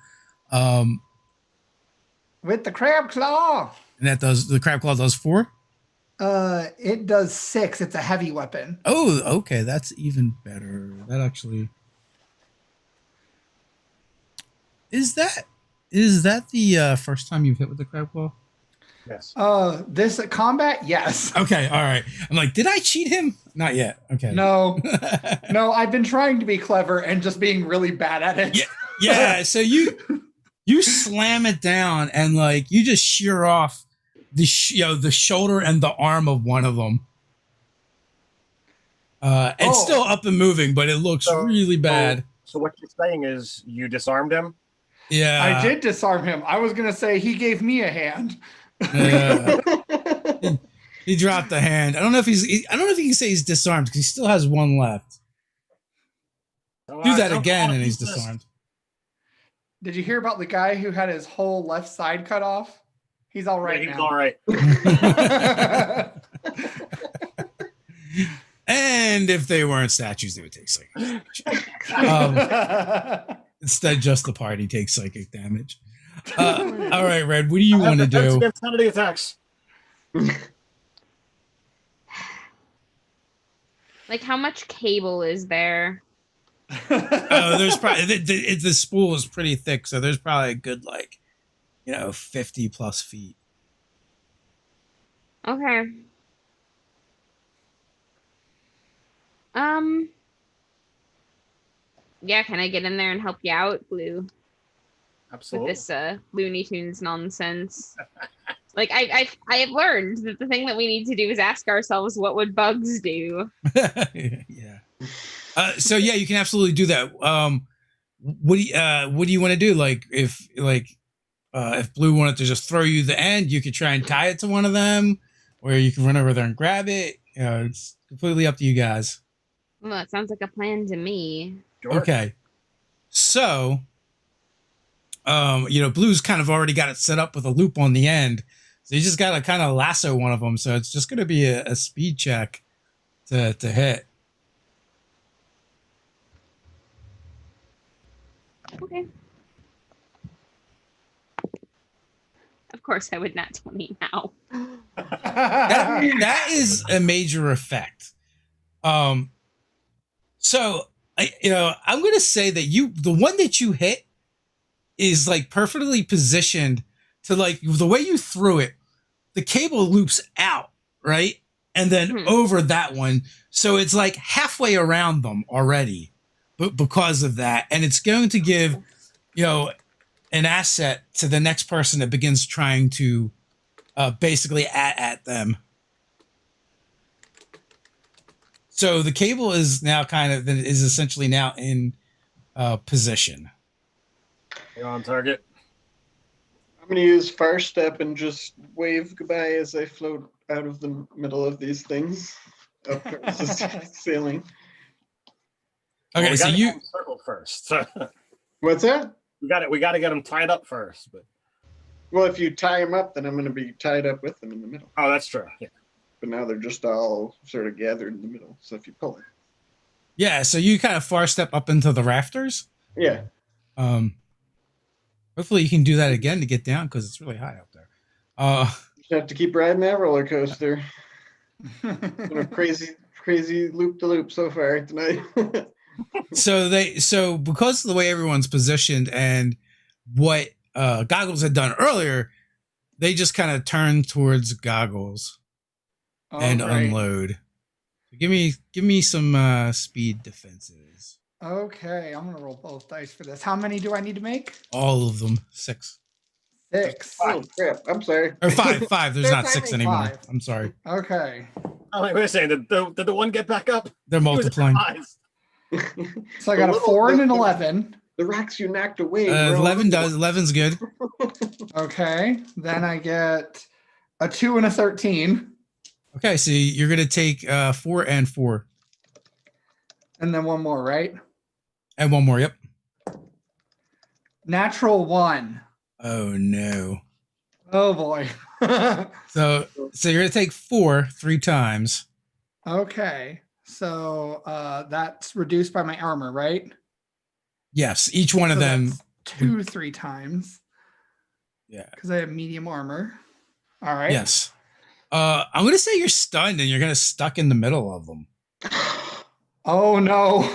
With the Crab Claw. And the crab claw does 4. It does 6. It's a heavy weapon. Oh, okay, that's even better. That actually is that the first time you've hit with the crab claw? Yes. This combat, yes. Okay, all right. I'm like, did I cheat him? Not yet. Okay. No, no, I've been trying to be clever and just being really bad at it. Yeah. So you slam it down and like you just shear off the shoulder and the arm of one of them. It's still up and moving, but it looks really bad. So what you're saying is you disarmed him? Yeah, I did disarm him. I was gonna say he gave me a hand. He dropped the hand. I don't know if you can say he's disarmed because he still has one left. Do that again and he's disarmed. Did you hear about the guy who had his whole left side cut off? He's all right He's now. all right. And if they weren't statues, they would take psychic damage. Instead, just the party takes psychic damage. All right, Red, what do you want to do? Against sanity attacks. Like, how much cable is there? There's probably the spool is pretty thick, so there's probably a good 50 plus feet. Okay. Yeah, can I get in there and help you out, Blue? Absolutely. With this Looney Tunes nonsense. Like I have learned that the thing that we need to do is ask ourselves, what would bugs do? Yeah. So yeah, you can absolutely do that. What do you want to do? Like if Blue wanted to just throw you the end, you could try and tie it to one of them, or you can run over there and grab it. It's completely up to you guys. Well, that sounds like a plan to me. Sure. Okay. So, Blue's kind of already got it set up with a loop on the end. So you just got to kind of lasso one of them. So it's just going to be a speed check to hit. Okay. Of course, I would not 20 now. That is a major effect. So I'm going to say that the one that you hit is like perfectly positioned to like the way you threw it, the cable loops out, right? And then over that one. So it's like halfway around them already, but because of that. And it's going to give, an asset to the next person that begins trying to basically at them. So the cable is now is essentially now in position. You're on target. I'm going to use Far Step and just wave goodbye as I float out of the middle of these things up towards the ceiling. Okay, so you circle first. What's that? We got to get them tied up first. But well, if you tie them up, then I'm going to be tied up with them in the middle. oh, that's true. Yeah. But now they're just all sort of gathered in the middle. So if you pull it. Yeah, so you kind of far step up into the rafters. Yeah. Hopefully you can do that again to get down because it's really high up there. Just have to keep riding that roller coaster. Been a crazy loop to loop so far tonight. So because of the way everyone's positioned and what Goggles had done earlier, they just kind of turn towards Goggles and unload. Give me some speed defenses. Okay, I'm gonna roll both dice for this. How many do I need to make? All of them. 6. 6. Oh crap! I'm sorry. Or 5. There's They're not 6 anymore. 5. I'm sorry. Okay. Oh, wait a second. Did the one get back up? They're multiplying. So I got a 4 and an 11. The rocks you knocked away. 11 does. 11's good. Okay. Then I get a 2 and a 13. Okay, so you're gonna take 4 and 4. And then one more, right? And one more, yep. Natural 1. Oh no. Oh boy. So you're gonna take 4 3 times. Okay. So that's reduced by my armor, right? Yes, each one of So them. that's 2 3 times. Yeah. Because I have medium armor. All right. Yes. I'm gonna say you're stunned and you're gonna stuck in the middle of them. Oh no.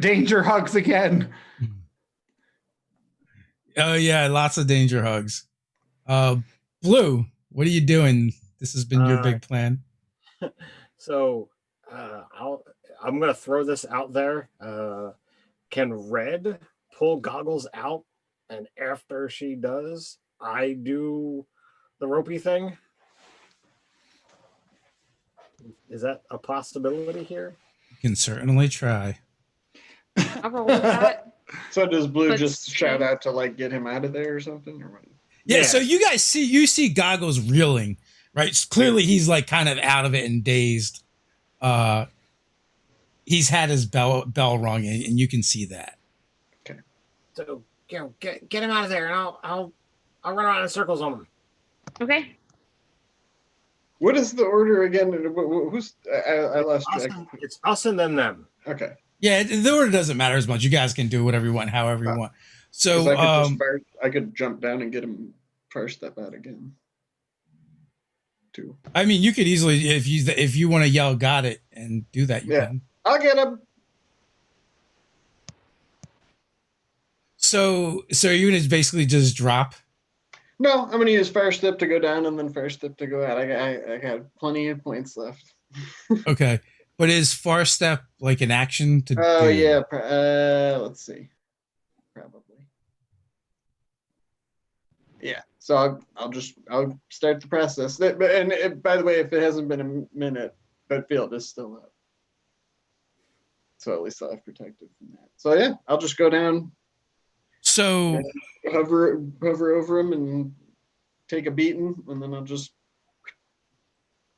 Danger hugs again. Oh yeah, lots of danger hugs. Blue, what are you doing? This has been your big plan. So I'm gonna throw this out there. Can Red pull Goggles out, and after she does, I do the ropey thing? Is that a possibility here? You can certainly try. I'll roll with that. So does Blue But just shout out to like get him out of there or something, or what? Yeah, so you guys see Goggles reeling, right? Clearly he's like kind of out of it and dazed. He's had his bell rung, and you can see that. Okay. So get him out of there, and I'll run around in circles on him. Okay. What is the order again? Who's I lost track. It's us and them. Okay. Yeah, the order doesn't matter as much. You guys can do whatever you want, however you want. So I could jump down and get him first step out again. Too. I mean, you could easily, if you want to yell "got it" and do that, you can. I'll get him. So you're gonna basically just drop. No, I'm gonna use fire step to go down and then fire step to go out. I got plenty of points left. Okay, but is far step like an action to? Oh do? yeah. Let's see. Probably. Yeah. So I'll start the process. By the way, if it hasn't been a minute, that field is still up. So at least I'll have protected from that. So yeah, I'll just go down. So hover over him and take a beating, and then I'll just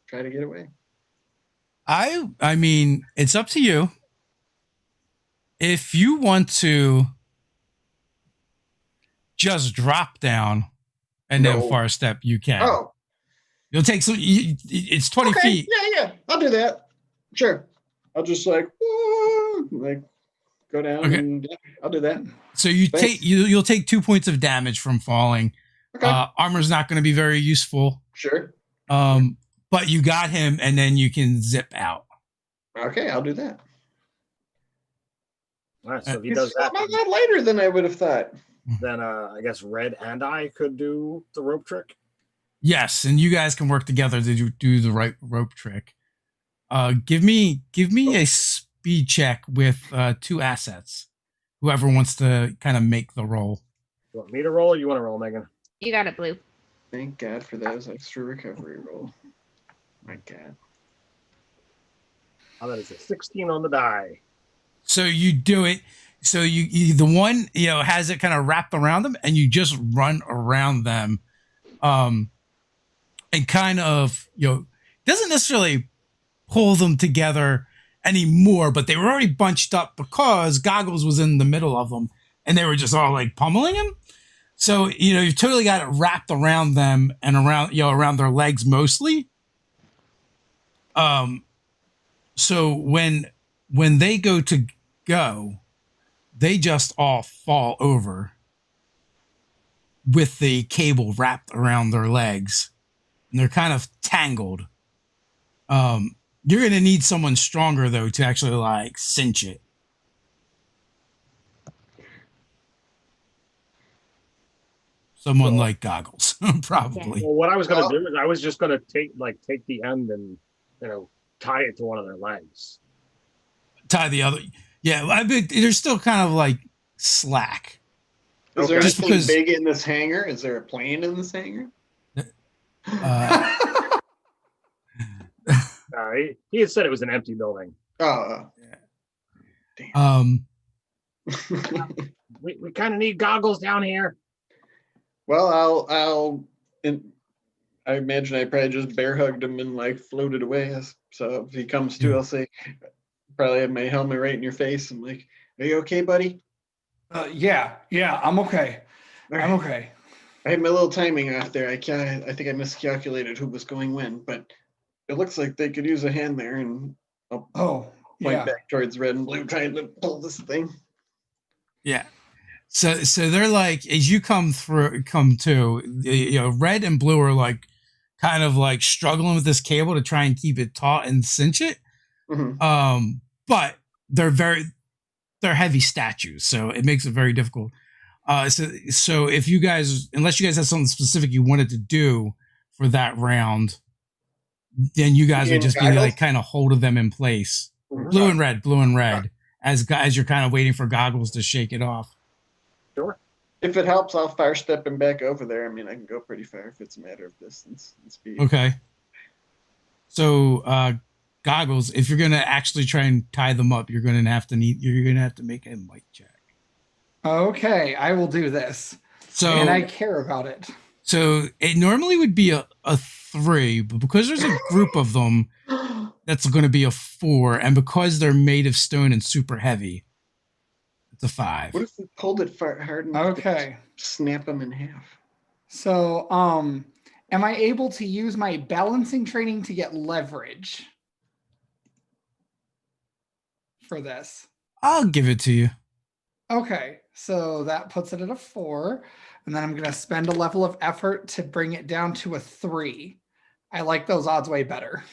try to get away. I mean, it's up to you. If you want to just drop down and then far step, you can. Oh, you'll take some. It's 20 feet. Yeah, I'll do that. Sure, I'll just like go down. Okay. And I'll do that. So you'll take 2 points of damage from falling. Okay. Armor's not going to be very useful. Sure. But you got him, and then you can zip out. Okay, I'll do that. All right. So if he does that, a lot later than I would have thought. then I guess Red and I could do the rope trick. Yes, and you guys can work together to do the right rope trick. Give me a speed check with 2 assets. Whoever wants to kind of make the roll. You want me to roll, or you want to roll, Megan? You got it, Blue. Thank God for those extra recovery roll. My God. Oh, that is a 16 on the die. So you do it. So you the one has it kind of wrapped around them, and you just run around them, and kind of doesn't necessarily pull them together anymore, but they were already bunched up because Goggles was in the middle of them, and they were just all like pummeling him. So you've totally got it wrapped around them and around their legs mostly. So when they go to go, they just all fall over with the cable wrapped around their legs, and they're kind of tangled. You're gonna need someone stronger though to actually like cinch it. Someone like Goggles, probably. Well, what I was going to do is I was just going to take the end and tie it to one of their legs. Tie the other. Yeah, I mean, they're still kind of like slack. Is there Just anything because- big in this hangar? Is there a plane in this hangar? He had said it was an empty building. Oh, Um, We kind of need Goggles down here. well, I imagine I probably just bear hugged him and like floated away. So if he comes to, I'll say, probably have my helmet right in your face. I'm like, "Are you okay, buddy?" Yeah, I'm okay. I'm okay. I had my little timing off there. I think I miscalculated who was going when, but it looks like they could use a hand there, and I'll point back towards red and blue trying to pull this thing. yeah. So they're like, as you come to, red and blue are like kind of like struggling with this cable to try and keep it taut and cinch it. Mm-hmm. But they're heavy statues, so it makes it very difficult. So if you guys, unless you guys have something specific you wanted to do for that round, then you guys would just be like kind of holding them in place. Blue and red, as you're kind of waiting for Goggles to shake it off. Sure. If it helps, I'll fire step him back over there. I mean, I can go pretty far if it's a matter of distance and speed. Okay. So, Goggles, if you're gonna actually try and tie them up, you're gonna have to make a might check. Okay, I will do this. So, and I care about it. So it normally would be a 3, but because there's a group of them, that's going to be a 4, and because they're made of stone and super heavy, it's a 5. What if we pulled it hard enough to snap them in half? So, am I able to use my balancing training to get leverage for this? I'll give it to you. Okay, so that puts it at a 4, and then I'm going to spend a level of effort to bring it down to a 3. I like those odds way better.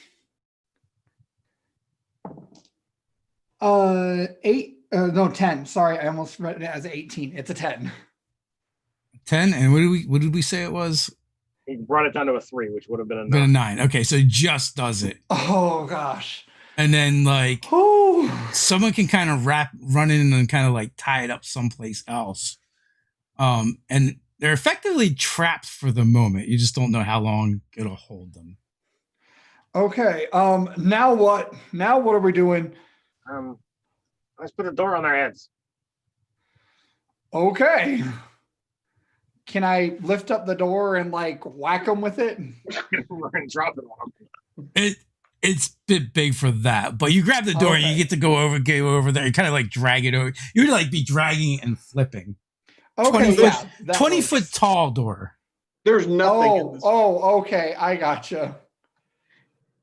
10. Sorry, I almost read it as 18. It's a 10. 10, and what did we say it was? He brought it down to a 3, which would have been a 9. Been a 9. Okay, so it just does it. Oh gosh. And then like someone can kind of run in and kind of like tie it up someplace else. And they're effectively trapped for the moment. You just don't know how long it'll hold them. Okay. Now what? Now what are we doing? Let's put a door on their heads. Okay. Can I lift up the door and like whack them with it? And drop it on them. It's a bit big for that, but you grab the door and you get to go over there and kind of like drag it over. You would like be dragging it and flipping. Okay, 20 foot tall door. There's nothing in this. Oh, okay. I gotcha.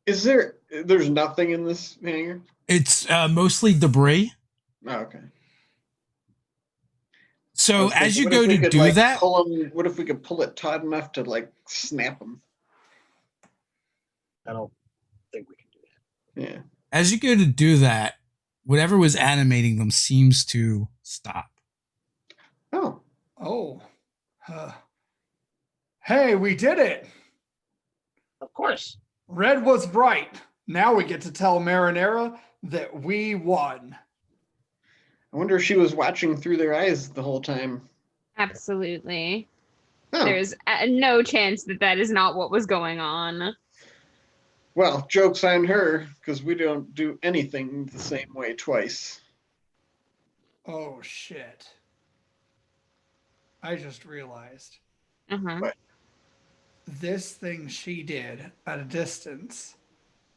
There's nothing in this hangar? It's mostly debris. Oh, okay. So as you go to do that, what if we could pull it taut enough to like snap them? I don't think we can do that. Yeah. As you go to do that, whatever was animating them seems to stop. Oh. Hey, we did it. Of course. Red was right. Now we get to tell Marinara that we won. I wonder if she was watching through their eyes the whole time. Absolutely. Oh. There's no chance that is not what was going on. Well, joke's on her, because we don't do anything the same way twice. Oh, shit. I just realized. What? This thing she did at a distance,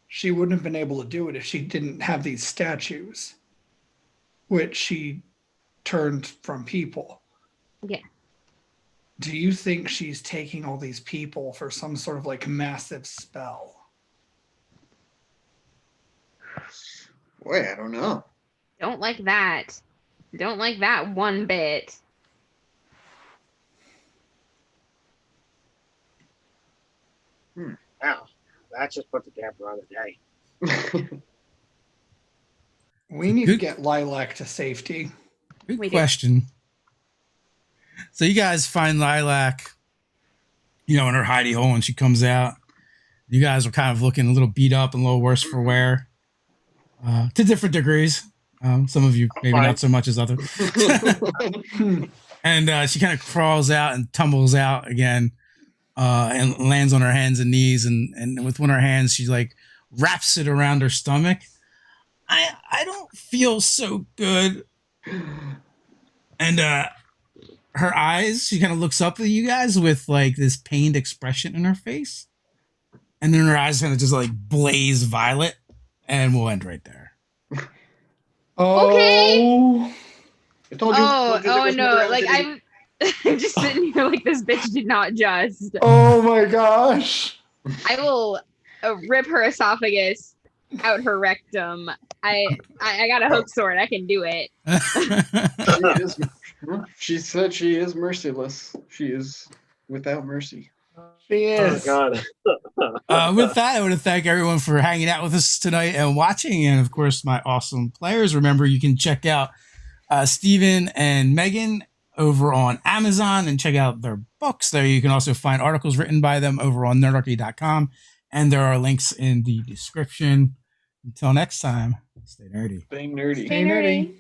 she wouldn't have been able to do it if she didn't have these statues, which she turned from people. Yeah. Do you think she's taking all these people for some sort of like massive spell? Boy, I don't know. Don't like that. Don't like that one bit. Now, that just put the damper on the day. We need to Good- get Lilac to safety. Good We do. question. So you guys find Lilac, in her hidey hole, and she comes out. You guys are kind of looking a little beat up and a little worse for wear, to different degrees. Some of you maybe not so much as others. And she kind of crawls out and tumbles out again, and lands on her hands and knees, and with one of her hands, she like wraps it around her stomach. I don't feel so good. And her eyes, she kind of looks up at you guys with like this pained expression in her face. And then her eyes kind of just like blaze violet. And we'll end right there. Oh, I told you. Oh there was no! another Like entity. I'm just sitting here like this bitch did not just. oh my gosh. I will rip her esophagus out her rectum. I got a hook sword. I can do it. She said she is merciless. She is without mercy. She Oh is. God. With that, I want to thank everyone for hanging out with us tonight and watching. And of course, my awesome players. Remember, you can check out Steven and Megan over on Amazon and check out their books. There you can also find articles written by them over on nerdarchy.com. And there are links in the description. Until next time, stay nerdy. Being nerdy. Stay nerdy.